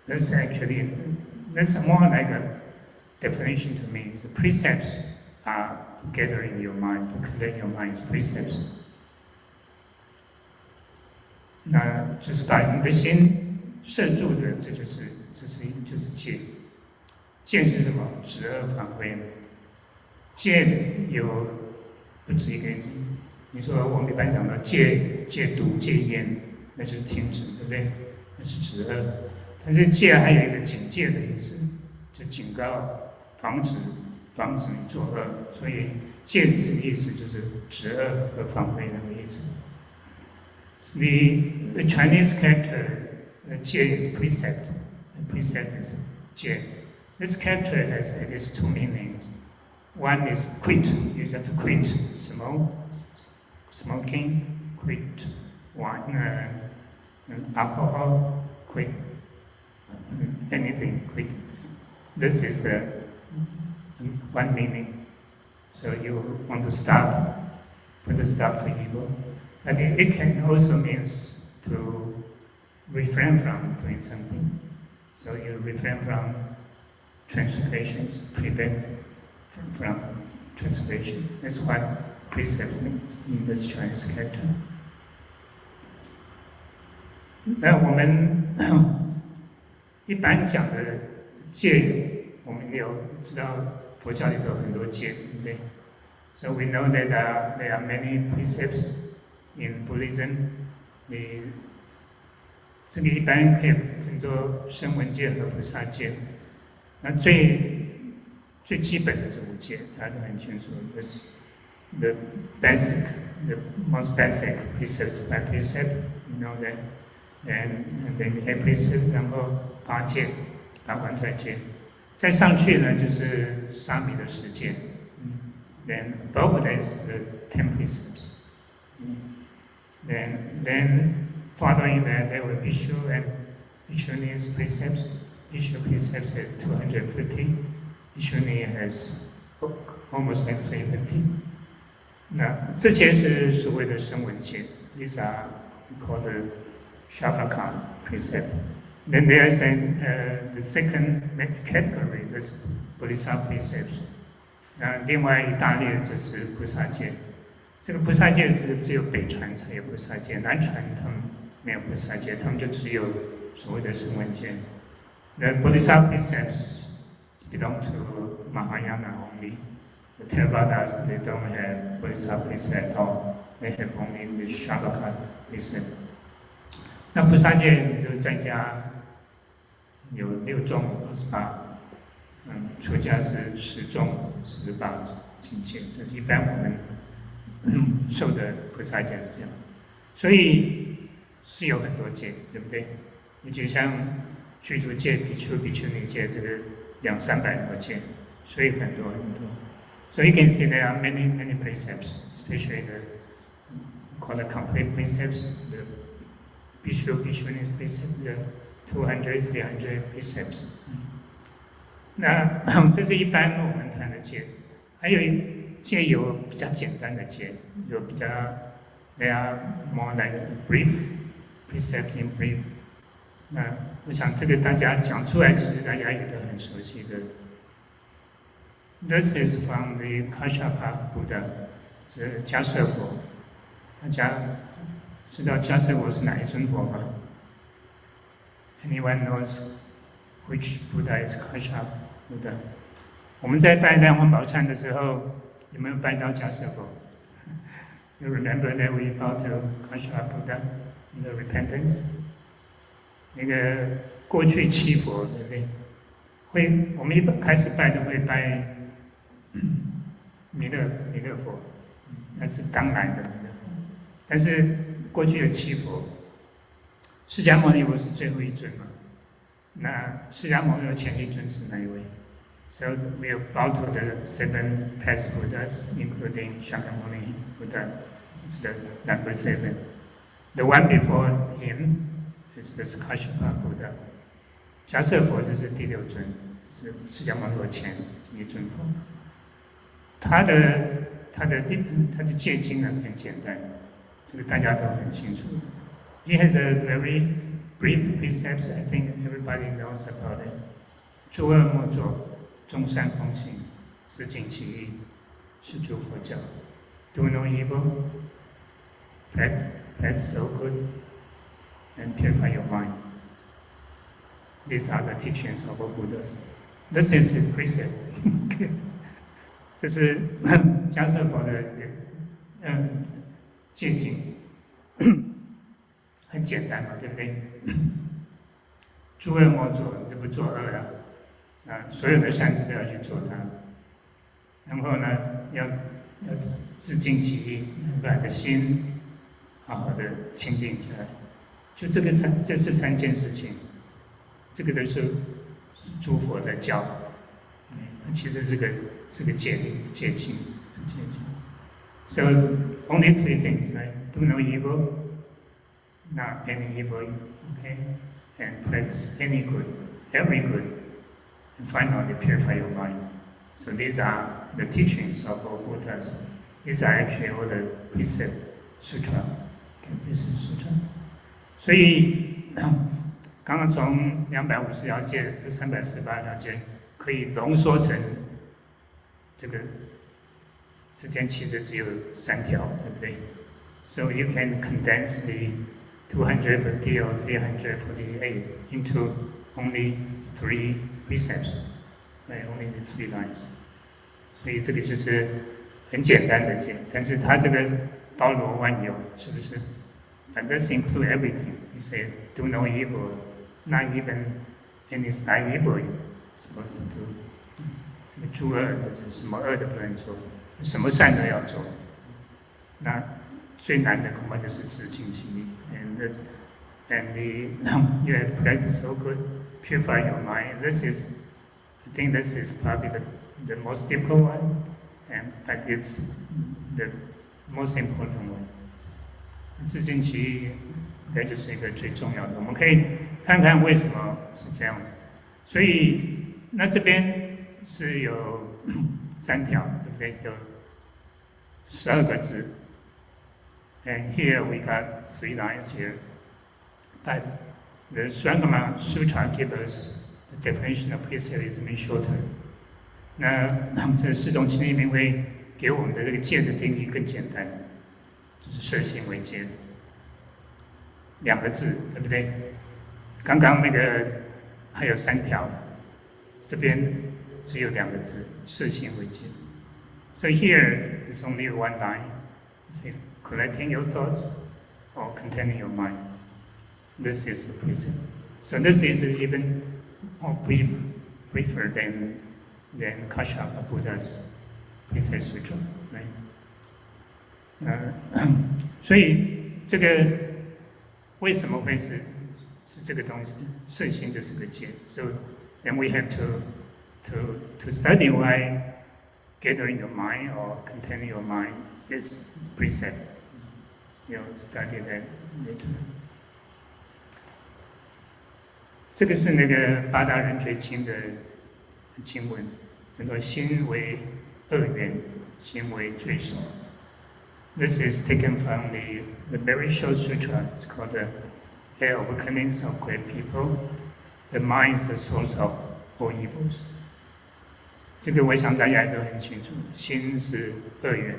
That's actually that's more like a definition to me. The precepts are gathering your mind to collect your mind's precepts. 那就是把你的心摄住的，这就是戒。戒是什么？止恶防非。戒有不止一个意思。你说我们一般讲到戒毒、戒烟，那就是停止，对不对？那是止恶。但是戒还有一个警戒的意思，就警告、防止你作恶。所以戒止的意思就是止恶和防非那个意思。The Chinese character Jie is precept, and precept is Jie. This character has at least two meanings. One is quit, you have to quit smoking, quit wine, alcohol, quit anything, quit. This is one meaning. So you want to stop, put a stop to evil. But it can also mean to refrain from doing something. So you refrain from transgressions, prevent from transgression. That's what precept means in this Chinese character. 那我们一般讲的戒，我们有知道佛教里头有很多戒，对不对？ So we know that there are many precepts in Buddhism. 这个一般可以分作声闻戒和菩萨戒。那最基本的是五戒，大家都很清楚。This the most basic precepts by precept, you know that. And then you have precept, 然后八戒、八关斋戒。再上去呢，就是沙弥的十戒。Then above that is the 10 precepts. Then following that, there will be Bhikshu and Bhikshuni's precepts. Bhikshu precepts at 250. Bhikshuni has almost like 350. 那这些是所谓的声闻戒 ，these are called the Shavaka precept. Then there is the second category, this Bodhisattva precepts. 另外一大列就是菩萨戒。这个菩萨戒是只有北传才有菩萨戒，南传他们没有菩萨戒，他们就只有所谓的声闻戒。The Bodhisattva precepts belong to Mahayana only. The Theravadas, they don't have Bodhisattva precept at all. They have only the Shavaka precept. 那菩萨戒就在家有6种28，出家是10种18境界，这是一般我们受的菩萨戒是这样，所以是有很多戒，对不对？你就像居住戒、比丘、比丘尼戒，这个200-300多戒，所以很多很多。So you can see there are many precepts, especially the called the complete precepts, the Bhikshu, Bhikshuni's precepts, the 200, 300 precepts. 那这是一般我们谈的戒，还有戒有比较简单的戒，有比较 they are more like brief precepts in brief。那我想这个大家讲出来，其实大家也都很熟悉的。This is from the Kashyapa Buddha， 是迦叶佛。大家知道迦叶佛是哪一尊佛吗 ？Anyone knows which Buddha is Kashyapa Buddha？ 我们在拜量王宝忏的时候，有没有拜到迦叶佛 ？You remember that we bow to Kashyapa Buddha in the repentance？ 那个过去7佛，对不对？我们一开始拜都会拜弥勒佛，那是当然的。但是过去的7佛，释迦牟尼佛是最后一尊嘛？那释迦牟尼佛前一尊是哪一位 ？So we bow to the 7 past Buddhas, including Shakyamuni Buddha. It's the number 7. The one before him is the Kashyapa Buddha. 迦叶佛就是第6尊。是释迦牟尼佛前这一尊佛。他的戒经呢很简单，这个大家都很清楚。He has a very brief precepts. I think everybody knows about it. 诸恶莫作，众善奉行，自净其意，是诸佛教。Do no evil, practice so good, and purify your mind. These are the teachings of our Buddhas. This is his precept. 这是迦叶佛的戒经，很简单嘛，对不对？诸恶莫作，就不作恶了。所有的善事都要去做它。然后呢，要自净其意，把你的心好好的清净起来。就这三件事情，这个都是诸佛在教。其实这个是个戒经，是戒经。So only three things, right? Do no evil, not any evil, okay, and practice any good, every good, and finally purify your mind. So these are the teachings of our Buddhas. These are actually all the precept sutra, okay, precept sutra. 所以刚刚从250条戒至318条戒，可以浓缩成这个之间其实只有3条，对不对 ？So you can condense the 250 or 348 into only 3 precepts, right? Only the 3 lines. 所以这个就是很简单的戒，但是它这个包罗万有，是不是？ And this includes everything. You say, do no evil, not even any slight evil you're supposed to do. 这个诸恶什么恶都不能做，什么善都要做。那最难的恐怕就是自净其意。And you have practiced so good, purify your mind. I think this is probably the most difficult one, but it's the most important one. 自净其意，这就是一个最重要的。我们可以看看为什么是这样子。所以，那这边是有3条，对不对？有12个字。And here we got 3 lines here. But the Sangama Sutra gives us the definition of precept is much shorter. 那这4种清净明慧给我们的这个戒的定义更简单。 就是摄心为戒，2个字，对不对？刚刚那个还有3条，这边只有2个字，摄心为戒。So here is only one line, say collecting your thoughts or containing your mind. This is the precept. So this is even more briefer than Kashyapa Buddha's precept sutra, right? 所以这个为什么会是这个东西？摄心就是个戒。So then we have to study why gathering your mind or containing your mind is precept. You study that later. 这个是那个八大人觉经的经文，叫做心为恶缘，心为罪首。 This is taken from the very short sutra. It's called the Awakenings of Great People. The mind is the source of all evils. 这个我想大家都很清楚，心是恶缘，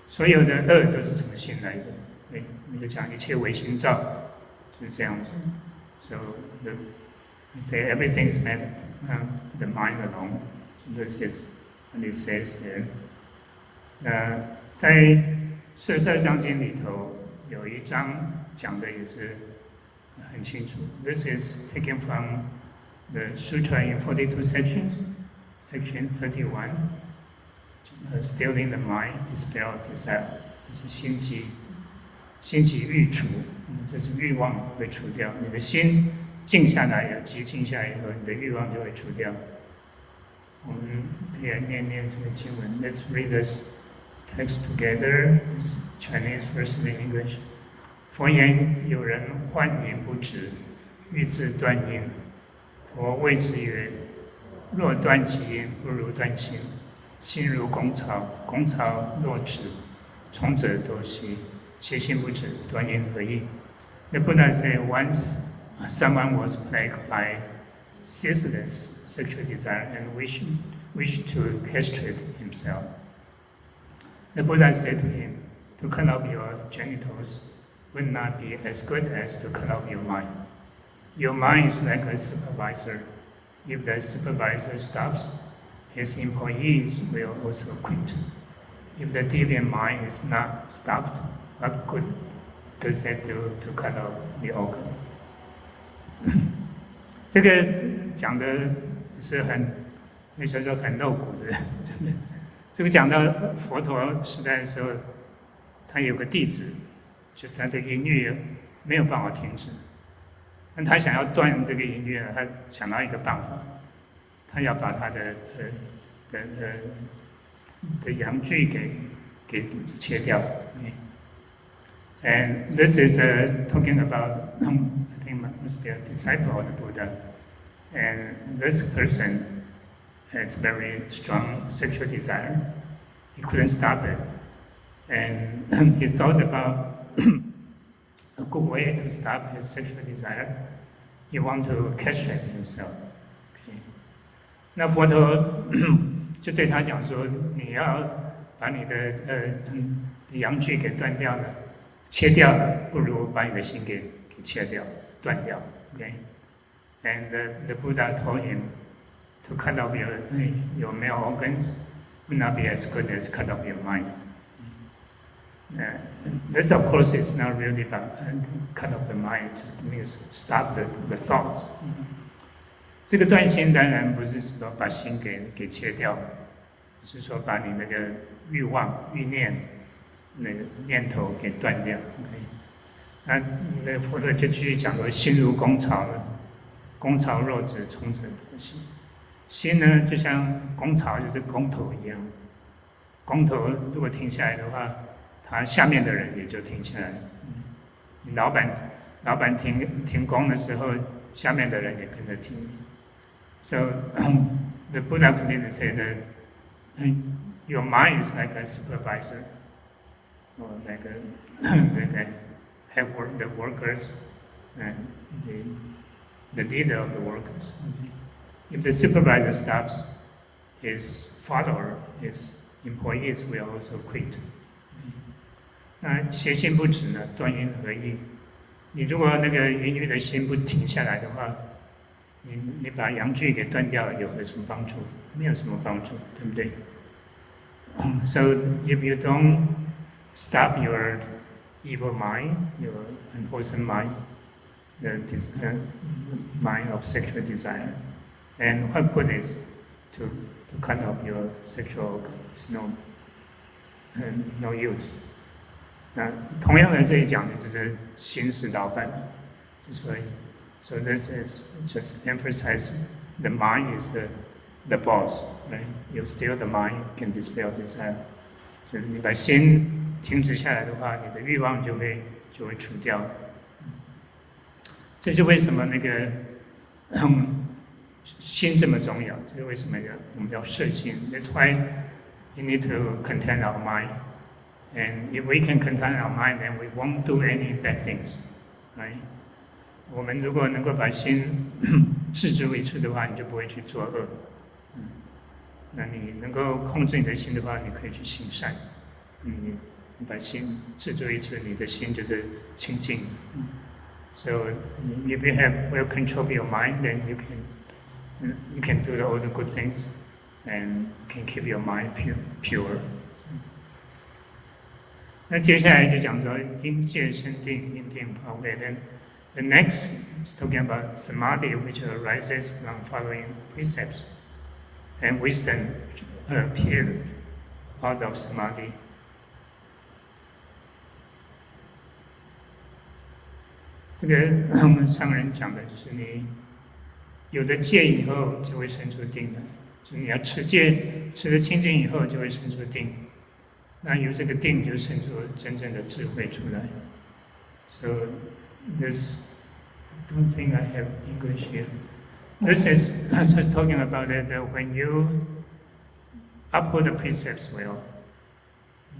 所有的恶都是从心来的。你就讲一切唯心造，就是这样子。So we say everything is made the mind alone. So this is what it says there. 在《摄章经》里头有一章讲的也是很清楚。This is taken from the Sutra in 42 sections. Section 31, stealing the mind, dispel desire. 这是心起欲除，这是欲望会除掉。你的心静下来，有极静下来以后，你的欲望就会除掉。我们可以念这个经文。Let's read this text together. It's Chinese first in English. 佛言：有人幻言不止，欲自断因。佛谓之曰：若断其因，不如断心。心如工巢，工巢若止，从者多息。邪心不止，断因合一。The Buddha said once someone was plagued by ceaseless sexual desire and wished to castrate himself. The Buddha said to him, to cut off your genitals would not be as good as to cut off your mind. Your mind is like a supervisor. If the supervisor stops, his employees will also quit. If the deviant mind is not stopped, what good does it do to cut off the organ? 这个讲的是很，那时候很露骨的，真的。这个讲到佛陀时代的时候，他有个弟子，就是他的淫欲没有办法停止，但他想要断这个淫欲，他想到一个办法，他要把他的阳具给切掉。And this is talking about, I think must be a disciple of the Buddha, and this person has very strong sexual desire. He couldn't stop it, and he thought about a good way to stop his sexual desire. He wanted to castrate himself. Okay. 那佛陀就对他讲说：“你要把你的阳具给断掉了。”切掉了，不如把你的心给切掉、断掉。Okay, and the Buddha told him to cut off your male organs would not be as good as cut off your mind. This, of course, is not really about cut off the mind; just means stop the thoughts. 这个断心当然不是说把心给切掉，是说把你那个欲望、欲念。那个念头给断掉 ，OK。那佛陀就继续讲说，心如工巢了，工巢若止，从者多息。心呢，就像工巢，就是工头一样。工头如果停下来的话，他下面的人也就停下来。老板停工的时候，下面的人也跟着停。So the Buddha clearly said that your mind is like a supervisor. Or like the workers and the leader of the workers. If the supervisor stops, his follower, his employees will also quit. 那邪心不止呢，断因合一。你如果那个淫欲的心不停下来的话，你把阳具给断掉了，有什么帮助？没有什么帮助，对不对？So if you don't stop your evil mind, your unwholesome mind, the mind of sexual desire. And what good is to cut off your sexual organ? It's no use. 那同样的这一讲的就是心是老板，所以 so this is just emphasize the mind is the boss, right? You steal the mind, can dispel desire. 就是你把心停止下来的话，你的欲望就会除掉。这就为什么那个心这么重要，这是为什么我们要摄心。That's why you need to contain our mind. And if we can contain our mind, then we won't do any bad things, right? 我们如果能够把心置之为处的话，你就不会去作恶。那你能够控制你的心的话，你可以去行善。你把心置之为处，你的心就是清净。So if you have well control of your mind, then you can do all the good things and can keep your mind pure. 那接下来就讲说因戒生定，因定法位。Then the next is talking about samadhi, which arises from following precepts, and wisdom appeared out of samadhi. 这个上人讲的就是你有了戒以后就会生出定来，就是你要持戒，持了清净以后就会生出定，那由这个定就生出真正的智慧出来。So this, I don't think I have English here. this is just talking about that when you uphold the precepts well,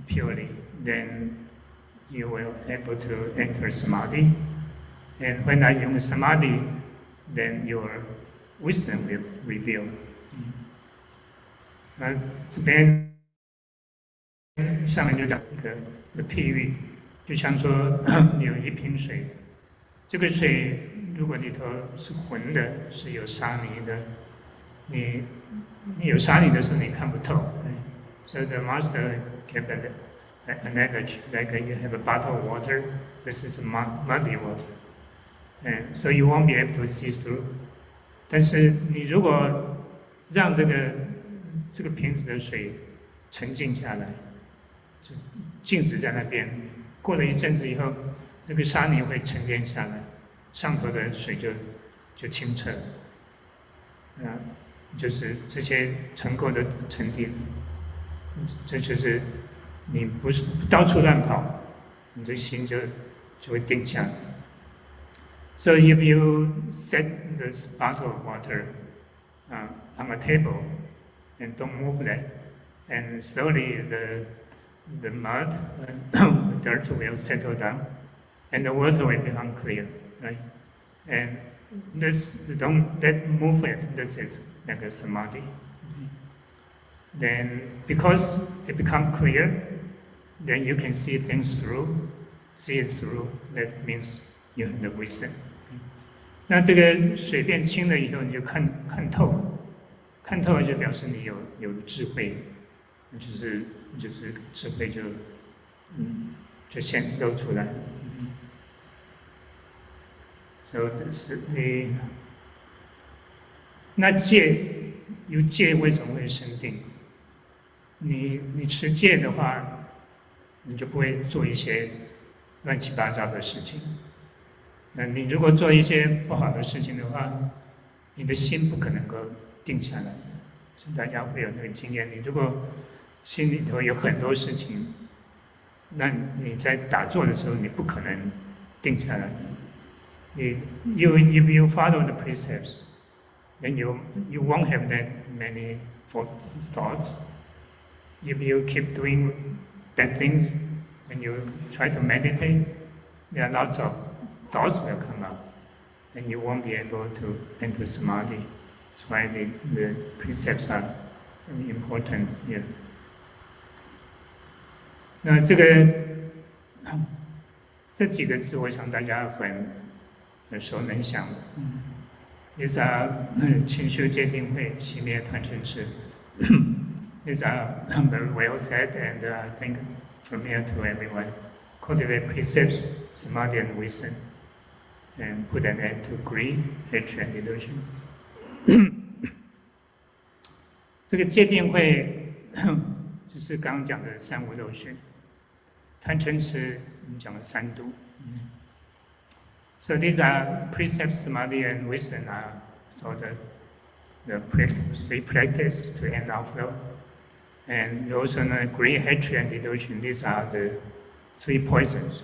purely, then you will able to enter samadhi. And when I use samadhi, then your wisdom will reveal. 那这边上面就讲一个譬喻，就像说有一瓶水，这个水如果里头是浑的，是有沙泥的，你有沙泥的时候你看不透。So the master gave an analogy like you have a bottle of water. This is muddy water, and so you won't be able to see through. 但是你如果让这个瓶子的水沉静下来，就静止在那边，过了一阵子以后，这个沙泥会沉淀下来，上头的水就清澈了。就是这些成垢的沉淀，这就是你不是到处乱跑，你的心就会定下来。So if you set this bottle of water on a table and don't move that, and slowly the mud, the dirt will settle down, and the water will become clear, right? And that move it. This is like a samadhi. Then, because it becomes clear, then you can see things through. See it through. That means you have the wisdom. 那这个水变清了以后，你就看透，看透了就表示你有智慧，就是智慧就显露出来。So 那戒为什么会生定？你持戒的话，你就不会做一些乱七八糟的事情。那你如果做一些不好的事情的话，你的心不可能够定下来。所以大家会有那个经验，你如果心里头有很多事情，那你在打坐的时候，你不可能定下来。if you follow the precepts, then you won't have that many thoughts. If you keep doing bad things, when you try to meditate, there are lots of thoughts will come up, and you won't be able to enter samadhi. That's why the precepts are very important here. 那这几个字，我想大家很耳熟能详的。These are 勤修戒定慧，熄灭贪嗔痴。These are very well said, and I think familiar to everyone. Cultivate precepts, samadhi and wisdom, and put an end to greed, hatred, and delusion. 这个戒定慧就是刚刚讲的三无漏学，贪嗔痴我们讲的三毒。So these are precepts, samadhi, and wisdom are so the three practices to end outflow. And also greed, hatred, and delusion. These are the three poisons.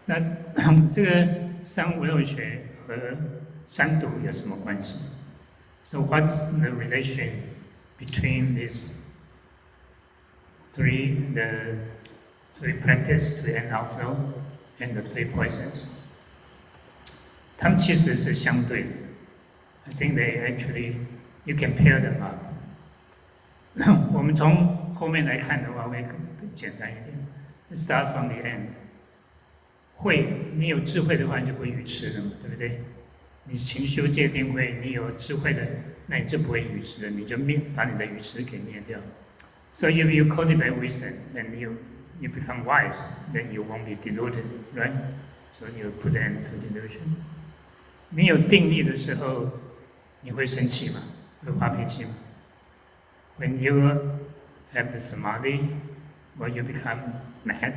那这个三无漏学和三毒有什么关系？ So what's the relation between these three practice to end outflow and the three poisons? 它们其实是相对的。I think they actually you can pair them up. 我们从后面来看的话，会更简单一点。Let's start from the end. 你有智慧的话，你就不会愚痴了嘛，对不对？你勤修戒定慧，你有智慧的，那你就不会愚痴了，你就把你的愚痴给灭掉。So if you cultivate wisdom, then you become wise, then you won't be deluded, right? So you put an end to delusion. 你有定力的时候，你会生气吗？会发脾气吗？ When you have the samadhi, or you become mad,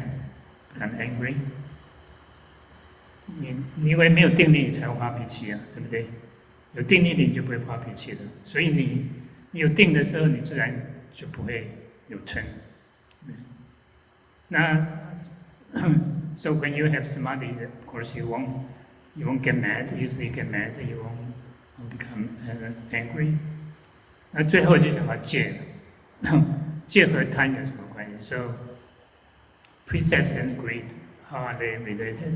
become angry. 你因为没有定力，你才会发脾气啊，对不对？有定力的你就不会发脾气的。所以你有定的时候，你自然就不会有嗔。那 so when you have samadhi, of course you won't get mad, easily get mad, you won't become angry. 那最后就讲到戒了，戒和贪有什么关系？So precepts and greed, how are they related?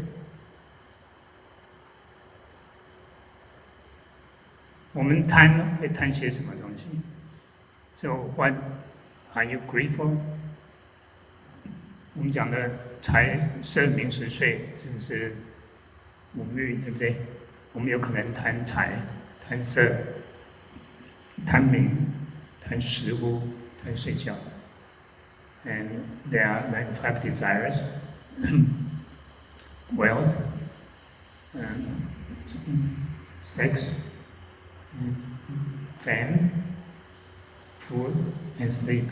我们会贪些什么东西 ？So what are you greed for? 我们讲的财色名食睡，这个是五欲，对不对？我们有可能贪财、贪色、贪名、贪食物、贪睡觉。And there are like 5 desires: wealth, sex, fame, food, and sleep.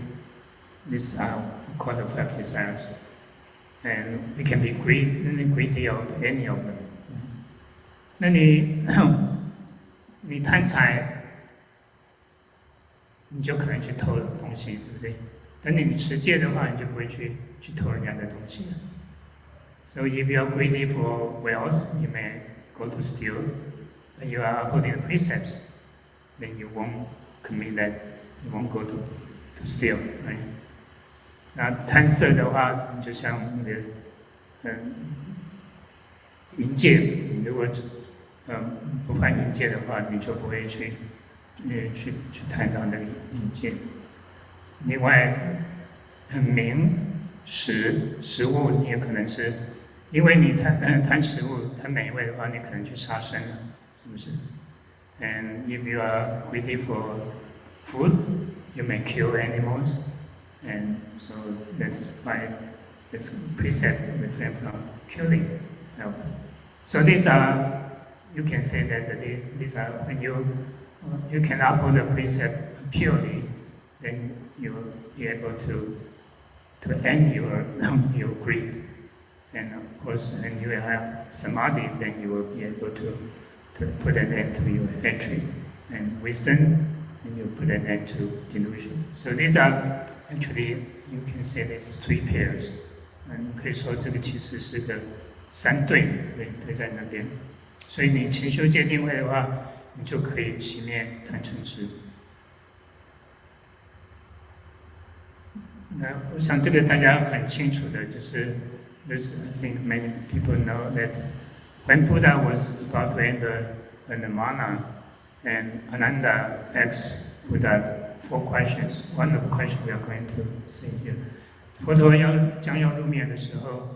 These are called the 5 desires. And we can be greedy of any of them. 那你贪财，你就可能去偷东西，对不对？等你持戒的话，你就不会去偷人家的东西了。So if you are greedy for wealth, you may go to steal. But you are holding the precepts, then you won't commit that. You won't go to steal, right? 那贪色的话，就像那个淫戒，你如果不犯淫戒的话，你就不会去贪到那个淫戒。另外，名食物，你也可能是因为你贪食物、贪美味的话，你可能去杀生了，是不是 ？And if you are greedy for food, you may kill animals. And so that's why this precept refrain from killing. So these are, you can say that these are when you can uphold the precept purely, then you will be able to end your greed. And of course, when you have samadhi, then you will be able to put an end to your entry and wisdom. And you put an end to delusion. So these are actually, you can say there's 3 pairs. 你可以说这个其实是个3对，对在那边。所以你勤修戒定慧的话，你就可以熄灭贪嗔痴。那我想这个大家很清楚的，就是 this I think many people know that when Buddha was about to enter the nirvana. And Ananda asks Buddha 4 questions. One of the questions we are going to say here. 佛陀将要入灭的时候，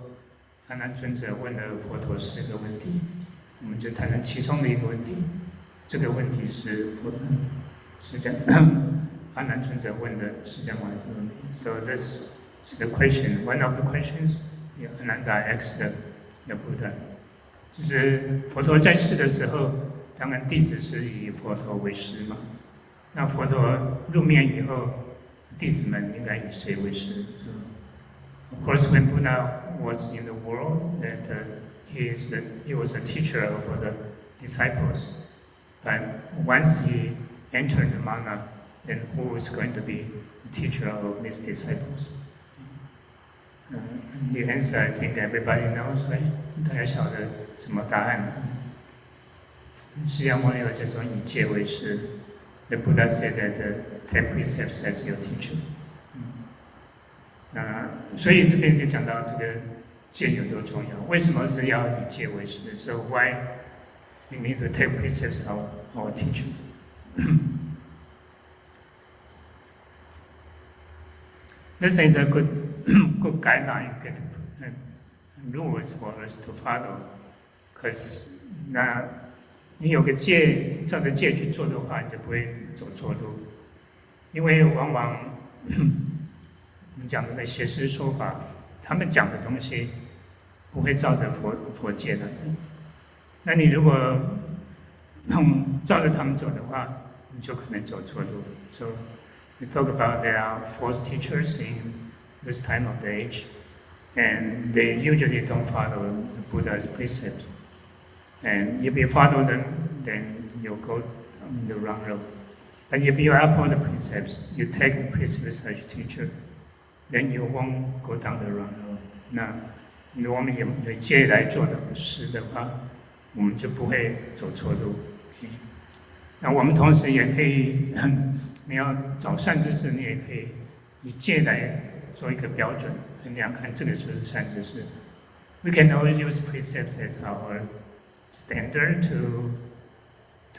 阿难尊者问了佛陀4个问题，我们就谈论其中的一个问题。这个问题是阿难尊者问的释迦牟尼的问题。So this is the question. One of the questions Ananda asked the Buddha. 就是佛陀在世的时候。当然，弟子是以佛陀为师嘛。那佛陀入灭以后，弟子们应该以谁为师 ？Of course, when Buddha was in the world, that he was a teacher of the disciples. But once he entered the nirvana, then who is going to be the teacher of his disciples? The answer, I think everybody knows, right? 大家晓得什么答案？释迦牟尼有这种以戒为师 ，The Buddha said that the 10 precepts as your teacher。所以这边就讲到这个戒有多重要。为什么是要以戒为师 ？So why we need to take precepts of our teacher？ This is a good guideline, good rules for us to follow. Because 你有个戒，照着戒去做的话，你就不会走错路。因为往往我们讲的那邪师说法，他们讲的东西不会照着佛戒来。那你如果照着他们走的话，你就可能走错路。So we talk about there are false teachers in this time of the age, and they usually don't follow the Buddha's precepts. And if you follow them, then you'll go on the wrong road. But if you uphold the precepts, you take the precepts as your teacher, then you won't go down the wrong road. 那如果我们有戒来做的事的话，我们就不会走错路。那我们同时也可以，你要找善知识，你也可以以戒来做一个标准衡量，看这个是不是善知识。We can always use precepts as our standard to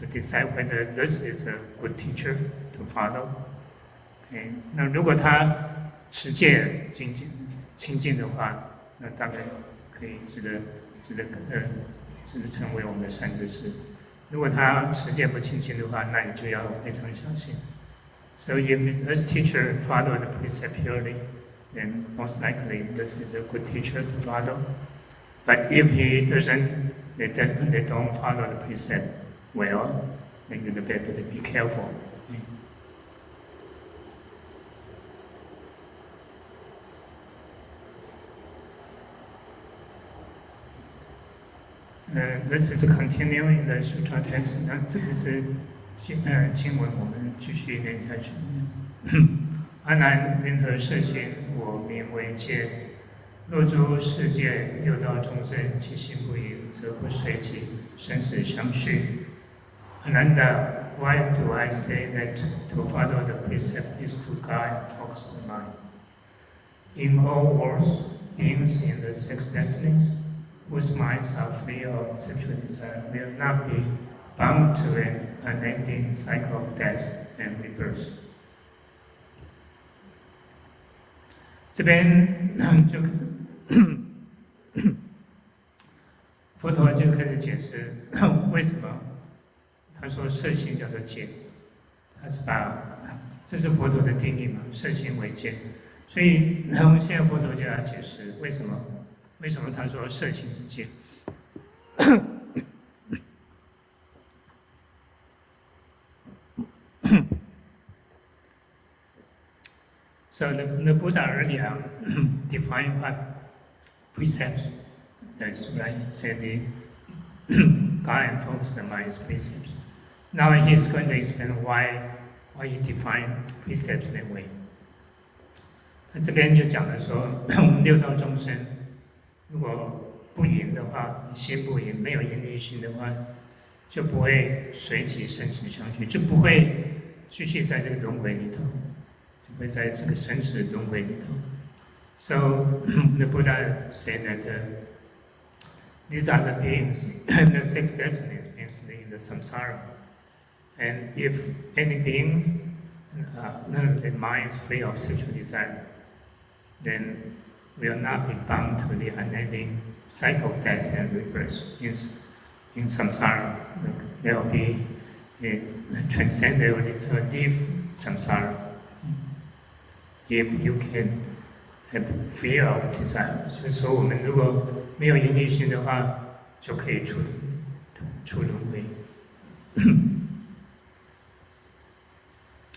decide whether this is a good teacher to follow. Okay. 那如果他持戒清净的话，那大概可以值得成为我们的善知识。如果他持戒不清净的话，那你就要非常小心。So if this teacher follow the precept purely, then most likely this is a good teacher to follow. But if he doesn't, they don't follow the precept well, then you better be careful. This is continuing the sutra text. 那这个是经文，我们继续念下去。阿难，云何世行？我名为戒。若诸世界六道众生，其心不淫，则不随其生死相续。Ananda, why do I say that to follow the precept is to guide and focus the mind? In all worlds, beings in the six destinies, whose minds are free of sexual desire, will not be bound to an unending cycle of death and rebirth. 这边就佛陀就开始解释为什么他说色心叫做戒，他是这是佛陀的定义嘛，色心为戒。所以现在佛陀就要解释为什么他说色心是戒。So the Buddha earlier defined what precepts is, right? Said the guide and focus the mind is precepts. Now he's going to explain why he defined precepts that way. 他这边就讲了说，我们六道众生如果不淫的话，心不淫，没有淫欲心的话，就不会随其生死相续，就不会继续在这个轮回里头。会在这个生死轮回里头。So the Buddha said that these are the beings, the six destinies, means in the samsara. And if any being, the mind is free of sexual desire, then will not be bound to the unending cycle of death and rebirth. In samsara, there will be transcend, they will leave samsara. If you can have fear of desire， 所以说我们如果没有淫欲心的话，就可以出轮回。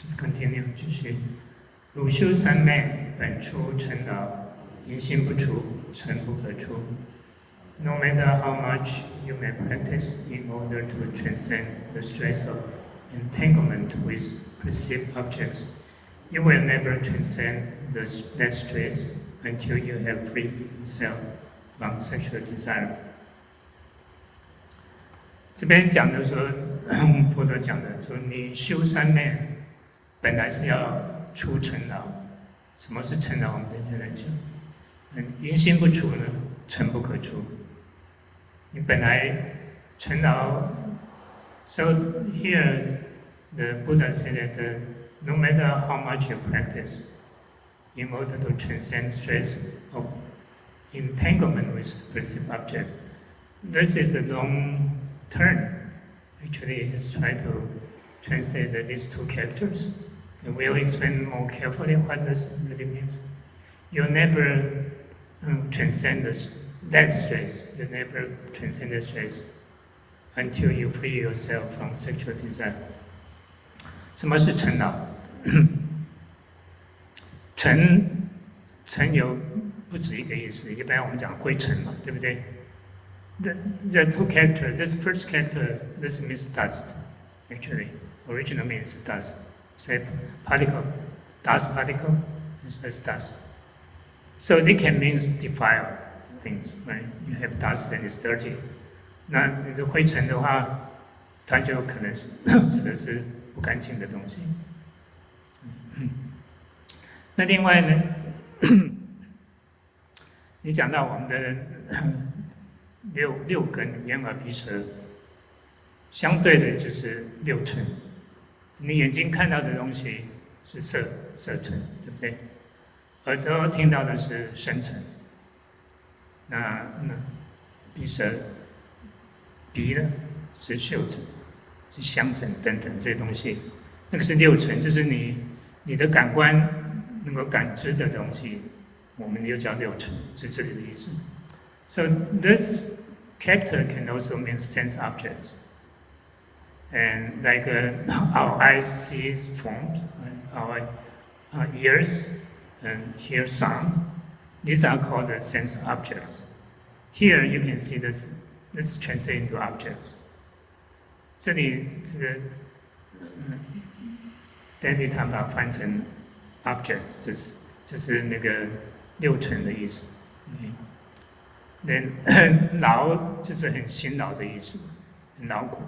Let's continue， 继续。汝修三昧，本出尘劳，淫心不除，尘不可出。No matter how much you may practice in order to transcend the stress of entanglement with perceived objects, you will never transcend that stress until you have freed yourself from sexual desire. 这边讲的说，佛陀讲的说，你修三昧，本来是要出尘劳。什么是尘劳？我们等一下来讲。淫心不除呢，尘不可出。你本来尘劳 ，so here the Buddha said that no matter how much you practice, in order to transcend stress of entanglement with perceived object, this is a long term. Actually, he's trying to translate these two characters. And we'll explain more carefully what this really means. You'll never transcend that stress. You'll never transcend the stress until you free yourself from sexual desire. 什么是尘劳？尘有不止一个意思，一般我们讲灰尘嘛，对不对 ？The two characters, this first character, this means dust. Actually, original means dust. Say particle, dust particle is this dust. So they can means defile things, right? You have dust that is dirty. 那你的灰尘的话，它就可能是指的是不干净的东西。那另外呢，你讲到我们的六根眼耳鼻舌，相对的就是六尘。你眼睛看到的东西是色尘，对不对？耳朵听到的是声尘。那鼻呢是嗅尘，是香尘等等这些东西，那个是六尘，就是你的感官能够感知的东西，我们又叫六尘，是这里的意思。So this character can also mean sense objects, and like our eyes see forms, our ears and hear sound. These are called the sense objects. Here you can see this translate into objects. 这里这个David 他把它翻成 objects，就是那个六尘的意思。then 劳就是很辛劳的意思，很劳苦，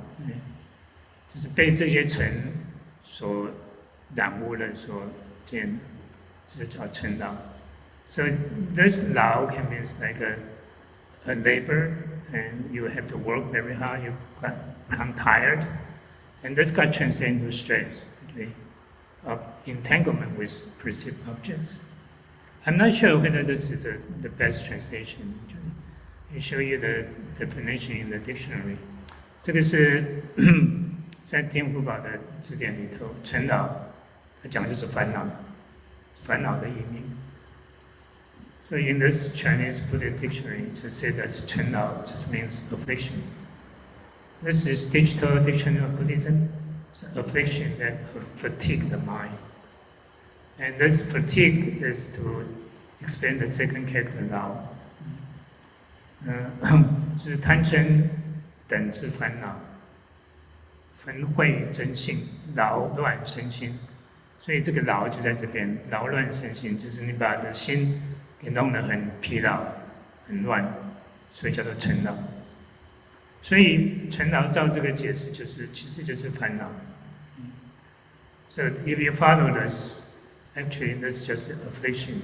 就是被这些尘所染污了，所见，这叫尘劳。So this lao can mean like a labor, and you have to work very hard, you become tired, and this got translated into stress, okay, of entanglement with perceived objects. I'm not sure whether this is the best translation. I show you the definition in the dictionary. 这个是在天福宝的字典里头，尘劳，它讲的就是烦恼，烦恼的意名。So in this Chinese Buddhist dictionary, to say that 尘劳 just means affliction. This is digital dictionary of Buddhism. It's an affliction that fatigue the mind. And this fatigue is to explain the second character lao. 是贪嗔等之烦恼，焚秽真性，扰乱身心。所以这个劳就在这边，扰乱身心，就是你把你的心给弄得很疲劳、很乱，所以叫做尘劳。所以尘劳照这个解释其实就是烦恼。So if you follow this, actually this is just affliction.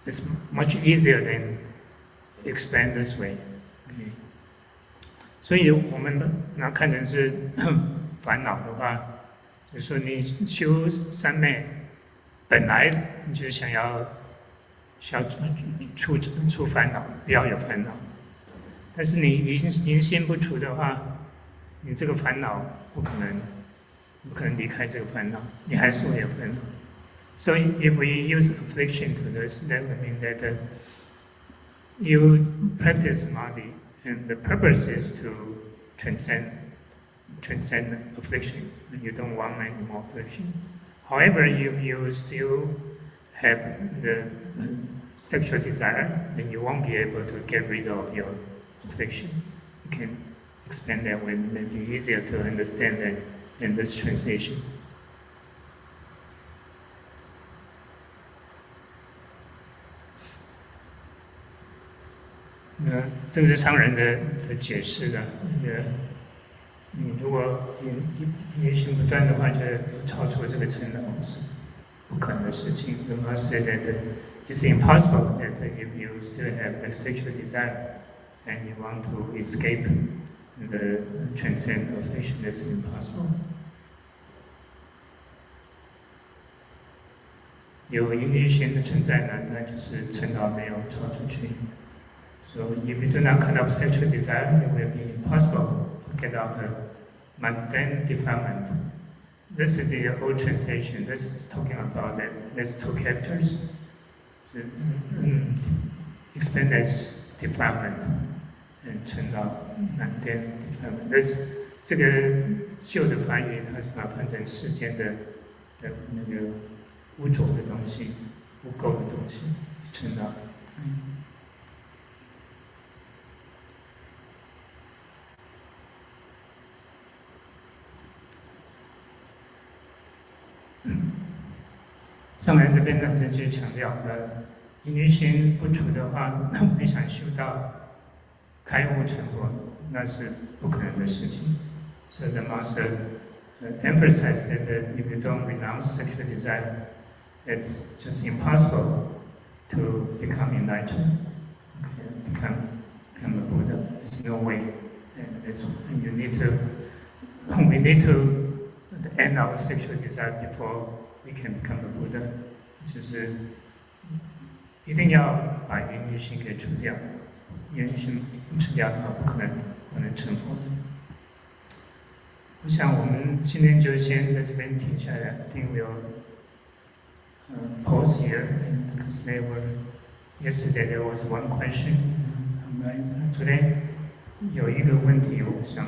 It's much easier than explain this way. Okay. 所以我们拿看成是烦恼的话，就是说你修三昧，本来你就想要除烦恼，不要有烦恼。但是你疑心不除的话，你这个烦恼不可能离开这个烦恼，你还是会有烦恼。So if we use affliction to this, that would mean that you practice samadhi, and the purpose is to transcend affliction. You don't want any more affliction. However, if you still have the sexual desire, then you won't be able to get rid of your affliction. You can explain that way, maybe easier to understand that in this translation. 这个是商人的解释的。你如果言行不断的话，就超出这个程度是不可能的事情。The Master said that it's impossible that if you still have a sexual desire and you want to escape the transcend affliction, that's impossible. 有淫欲心的存在呢，那就是尘劳没有超出去。So if you do not cut off sexual desire, it will be impossible to get out the mundane defilement. This is the old translation. This is talking about that there's two characters. So, explain as defilement and 尘劳 mundane defilement. 这个旧的翻译，它是把它翻成世间的那个污浊的东西、污垢的东西，尘劳。上人这边呢，就强调淫欲心不除的话，那我们想修到开悟成佛，那是不可能的事情。So the master emphasized that if you don't renounce sexual desire, it's just impossible to become enlightened, become a Buddha. There's no way. And you need to, we need to end our sexual desire before we can become a Buddha. 就是一定要把淫欲心给除掉，淫欲心不除掉的话，不可能成佛的。我想我们今天就先在这边停下来。I think we'll pause here because yesterday there was one question. Today 有一个问题，我想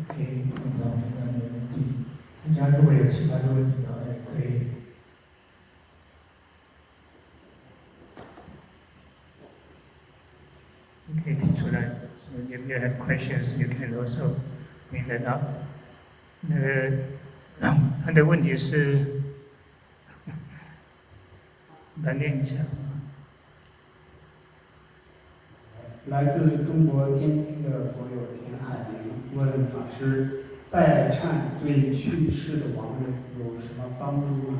可以问到这个问题。大家如果有其他的问题的话，也可以。你可以提出来。So if you have questions, you can also bring that up. 他的问题是，来念一下。来自中国天津的佛友田海玲问法师：拜忏对去世的亡人有什么帮助吗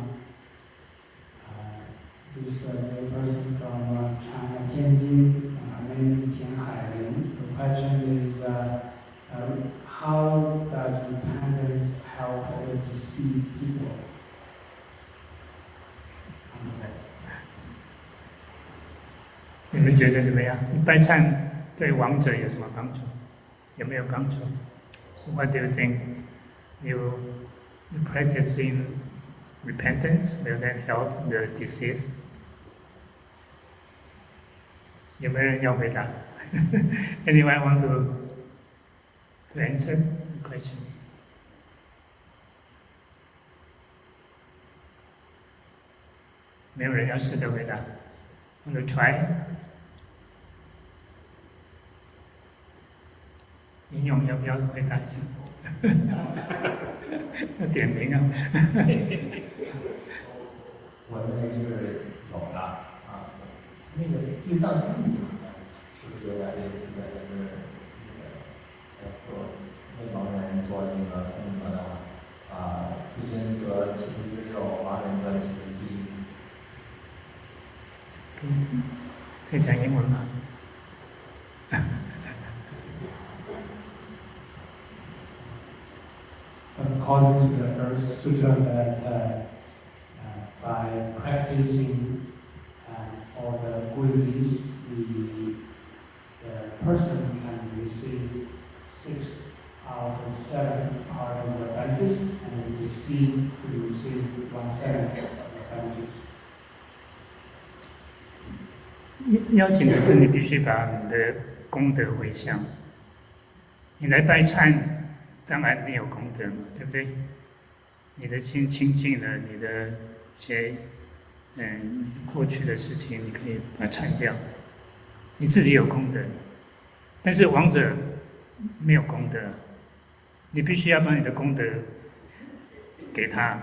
？This person from China, Tianjin, her name is Tian Hailing. The question is, how does repentance help the deceased people? 你们觉得怎么样？拜忏对亡者有什么帮助？有没有帮助 ？So what do you think? You practicing repentance will that help the deceased? 有没有人要回答？Anyone want to answer the question? 没有人要试着回答。Want to try? 应用要不要回答一下？要点名啊！我认为是有的啊。那个地藏经里面是不是有点类似的？就是做为亡人做那个功德的自身得其之肉，亡人得其之祭。可以讲英文吗？According to the first sutra, that by practicing all the good deeds, the person can receive 6 out of 7 part of the benefits, and the deceased will receive 1/7 of the benefits. 要紧的是，你必须把你的功德回向。你来拜忏，当然没有功德嘛，对不对？你的心清净了，你的一些过去的事情，你可以把它铲掉。你自己有功德，但是亡者没有功德，你必须要把你的功德给他，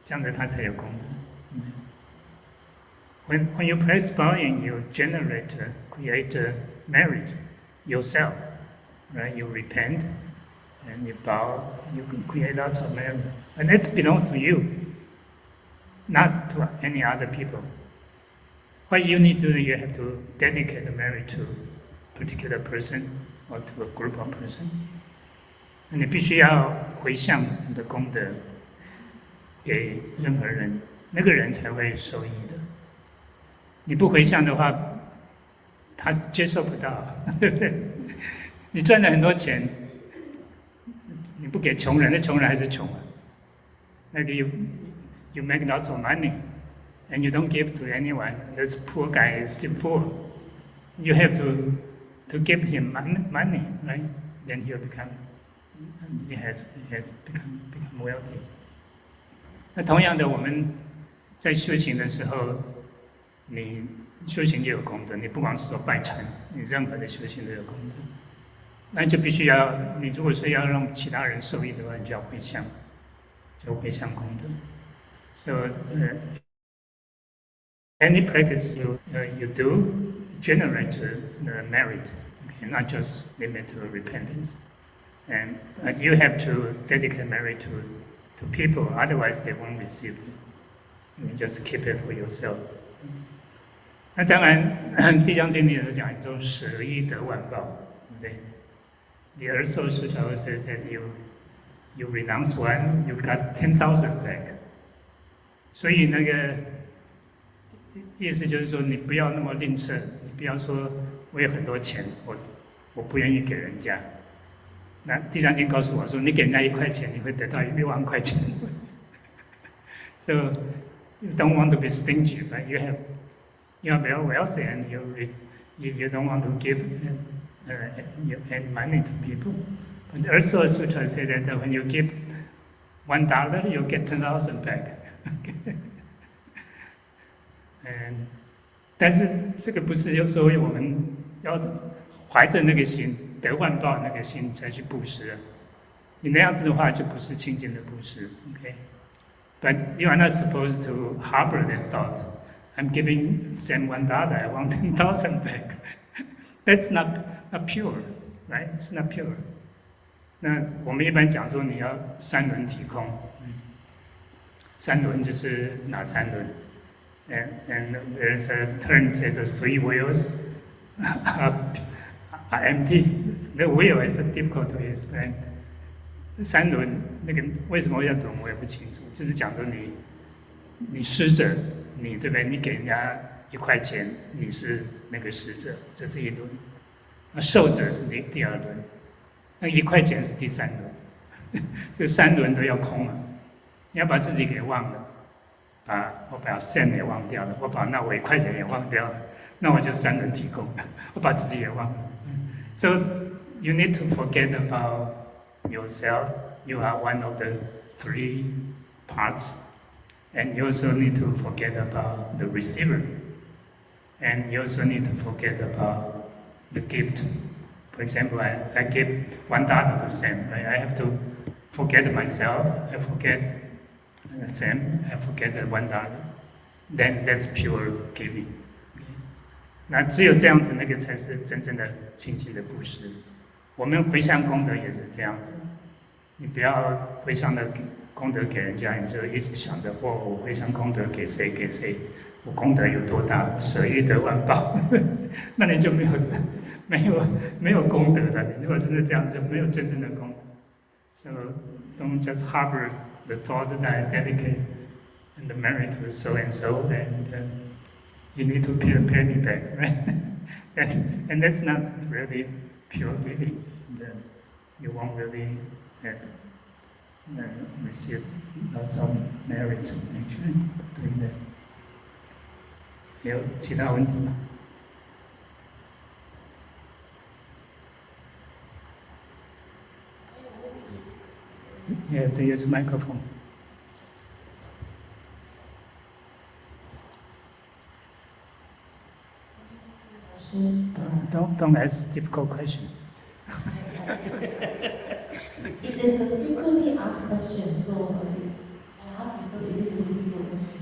这样子他才有功德。When you press bowing, you create merit yourself, right? You repent and you bow, you create lots of merit, and that belongs to you, not to any other people. What you need to do, you have to dedicate the merit to a particular person or to a group of person. 你必须要回向你的功德给任何人，那个人才会受益的。你不回向的话，他接受不到，对不对？你赚了很多钱，你不给穷人，那穷人还是穷啊。Like you make lots of money and you don't give to anyone, this poor guy is still poor. You have to give him money, right? Then he has become wealthy. 那同样的，我们在修行的时候。你修行就有功德，你不光是说拜忏，你任何的修行都有功德。那就必须要，你如果说要让其他人受益的话，你就要回向，就回向功德。So any practice you do generate merit, okay, not just limit to repentance. And you have to dedicate merit to people, otherwise they won't receive it. You just keep it for yourself. 那当然，《地藏经》里有讲一种舍一得万报，对不对？The Earthal Sutra says that you renounce one, you got 10,000 back. 所以那个意思就是说，你不要那么吝啬，你不要说我有很多钱，我不愿意给人家。那《地藏经》告诉我说，你给人家1块钱，你会得到1万块钱。So you don't want to be stingy, but you are very wealthy and you don't want to give money to people. But also Sutra said that when you give $1, you get 10,000 back. 但是这个不是就说我们要怀着那个心得万报那个心才去布施，你那样子的话就不是清净的布施。Okay? But you are not supposed to harbor that thought. I'm giving Sam $1, I want 10,000 back. That's not pure, right? It's not pure. 那我们一般讲说你要三轮体空，三轮就是哪三轮？ And there's a term that says the 3 wheels are empty. The wheel is difficult to explain. 三轮那个为什么要轮我也不清楚，就是讲说你施者，你对不对？你给人家1块钱，你是那个施者，这是一轮。那受者是第二轮，那1块钱是第三轮。这3轮都要空了，你要把自己给忘了。我把 Sam 也忘掉了，我把那我1块钱也忘掉了，那我就三轮体空了，我把自己也忘了。So you need to forget about yourself. You are one of the 3 parts, and you also need to forget about the receiver, and you also need to forget about the gift. For example, I give $1 to Sam. Right? I have to forget myself. I forget Sam, I forget that $1. Then that's pure giving. 那只有这样子，那个才是真正的清净的布施。我们回向功德也是这样子，你不要回向的功德给人家，你就一直想着我回向功德给谁给谁，我功德有多大，我舍一得万报，那你就没有功德了。你如果真的这样子，没有真正的功德。So don't just harbor the thought that I dedicate the merit to so and so, and you need to pay me back, right? And that's not really pure giving. You won't really receive lots of merit actually doing that. 还有其他问题吗？ You have to use a microphone. Don't ask difficult questions. It is a frequently asked question, so I ask because it is a difficult question.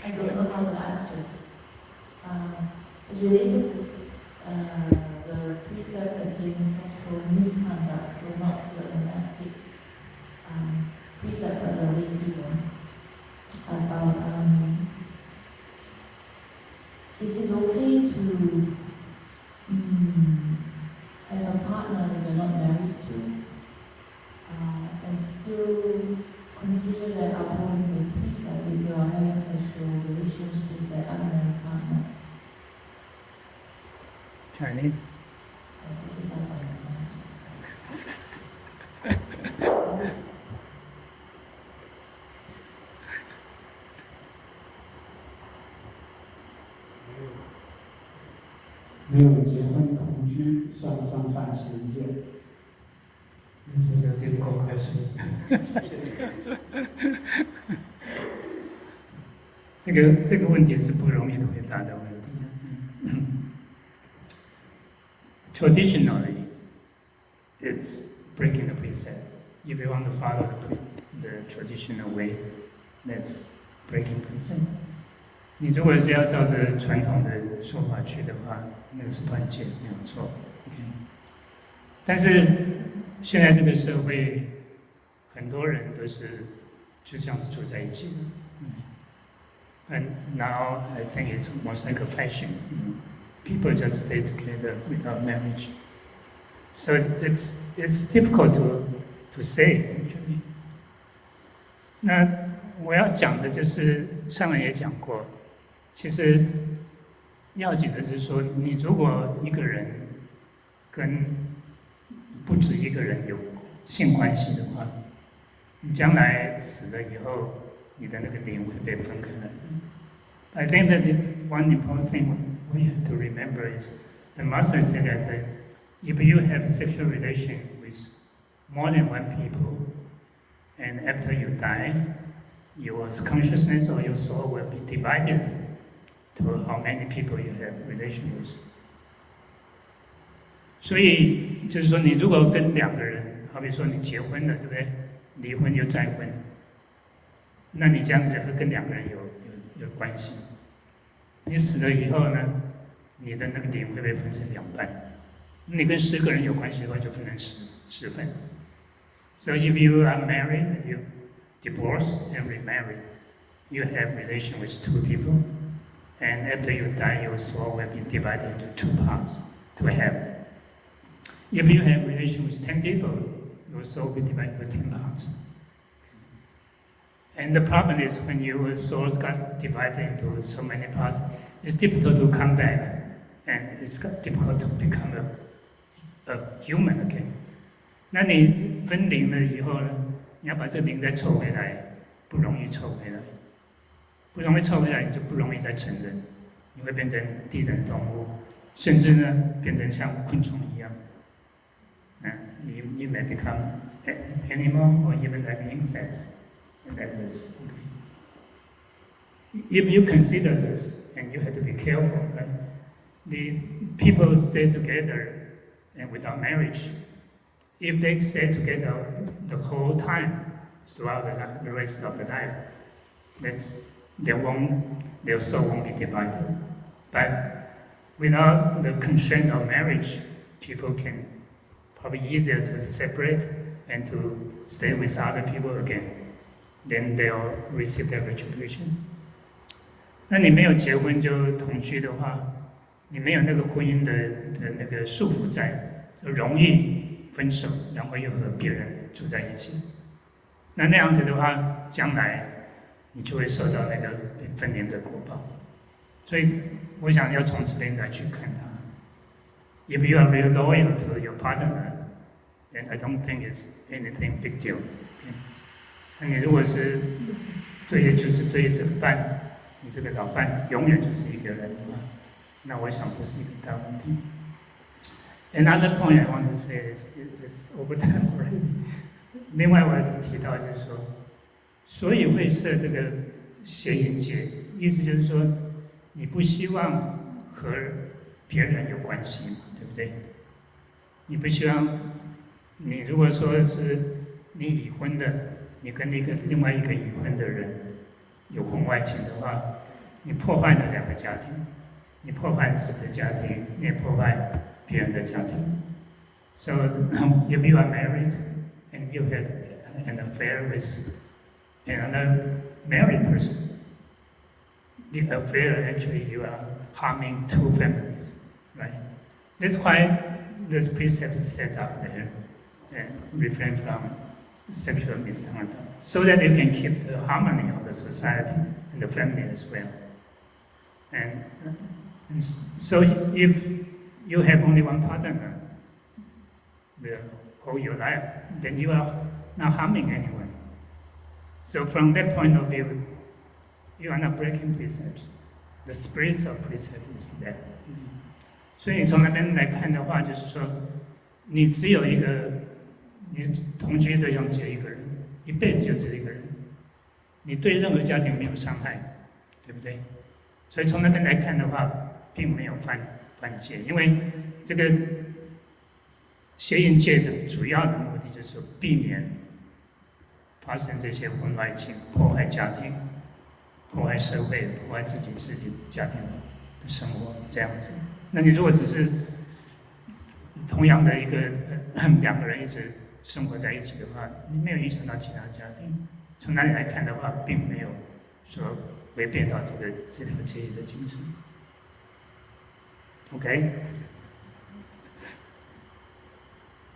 I don't know how to answer. It's related to the precept against sexual misconduct, so not the monastic precept of the lay people. About is it okay to have a partner that you're not married to and still consider that upholding the precept if you are having sexual relations with that unmarried partner? Chinese. 不知道怎么没有结婚同居算不算犯邪见？ This is a difficult question. 这个问题是不容易回答的问题。Traditionally, it's breaking the precept. If you want to follow the traditional way, that's breaking precept. 你如果是要照着传统的说法去的话，那个是断戒，没有错。OK，但是现在这个社会，很多人都是就这样子住在一起的。And now I think it's almost like a fashion. People just stay together without marriage. So it's difficult to say actually. 那我要讲的就是上面也讲过，其实要紧的是说，你如果一个人跟不止一个人有性关系的话，你将来死了以后，你的那个灵会被分开来。I think that one important thing we have to remember is the master said that if you have a sexual relation with more than one people, and after you die, your consciousness or your soul will be divided to how many people you have relation with. 所以就是说，你如果跟两个人，好比说你结婚了，对不对？离婚又再婚，那你这样子会跟两个人有关系。你死了以后呢，你的那个灵会被分成两半。你跟10个人有关系的话，就分成10份。So if you are married, you divorce and remarry, you have relation with 2 people, and after you die, your soul will be divided into 2 parts to heaven. If you have relation with 10 people, your soul will be divided into 10 parts. And the problem is when your souls got divided into so many parts, it's difficult to come back, and it's difficult to become a human again. 那你分灵了以后呢，你要把这灵再凑回来，不容易凑回来，不容易凑回来，你就不容易再成人，你会变成地人动物，甚至呢变成像昆虫一样。You may become an animal or even like an insect. That is okay. If you consider this, and you have to be careful, right? The people stay together and without marriage. If they stay together the whole time throughout the rest of the life, their soul won't be divided. But without the constraint of marriage, people can probably easier to separate and to stay with other people again. Then they'll receive their retribution. 那你没有结婚就同居的话，你没有那个婚姻的那个束缚在，就容易分手，然后又和别人住在一起。那样子的话，将来你就会受到那个分离的果报。所以我想要从这边来去看它。If you are really loyal to your partner, then I don't think it's anything big deal. 那你如果是就是对这个伴，你这个老伴永远就是一个人的话，那我想不是一个大问题。Another point I want to say is it's over time already. 另外我要提到就是说，所以会设这个邪淫戒，意思就是说，你不希望和别人有关系嘛，对不对？你不希望，你如果说是你已婚的，你跟另外一个已婚的人有婚外情的话，你破坏了2个家庭，你破坏自己的家庭，你也破坏别人的家庭。So if you are married and you had an affair with another married person, the affair actually you are harming 2 families, right? That's why this precept is set up there and refrain from sexual misconduct, so that you can keep the harmony of the society and the family as well. And so if you have only one partner the whole your life, then you are not harming anyone. So from that point of view, you are not breaking precepts. The spirit of precept is there. 所以你从那边来看的话，就是说，你只有一个，你同居对象只有一个人，一辈子就只有一个人，你对任何家庭没有伤害，对不对？所以从那边来看的话，并没有犯戒，因为这个邪淫戒的主要的目的就是避免发生这些婚外情，破坏家庭，破坏社会、破坏自己家庭的生活这样子。那你如果只是同样的一个两个人一直生活在一起的话，你没有影响到其他家庭。从哪里来看的话，并没有说违背到这条协议的精神。OK，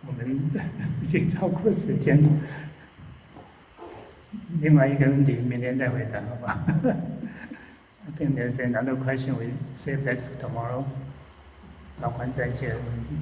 我们已经超过时间了。另外一个问题明天再回答，好吧？I think there's another question. We save that for tomorrow. 老关再见的问题。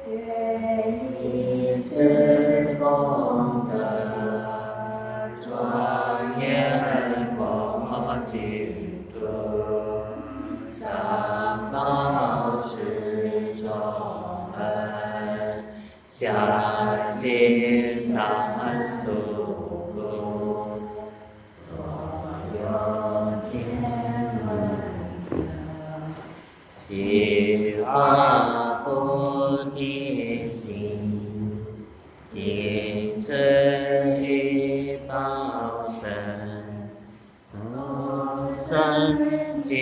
愿以此功德，庄严光净土，上报四重恩，下济三途苦，多有见闻者，悉发菩提心，尽此一报身，无生尽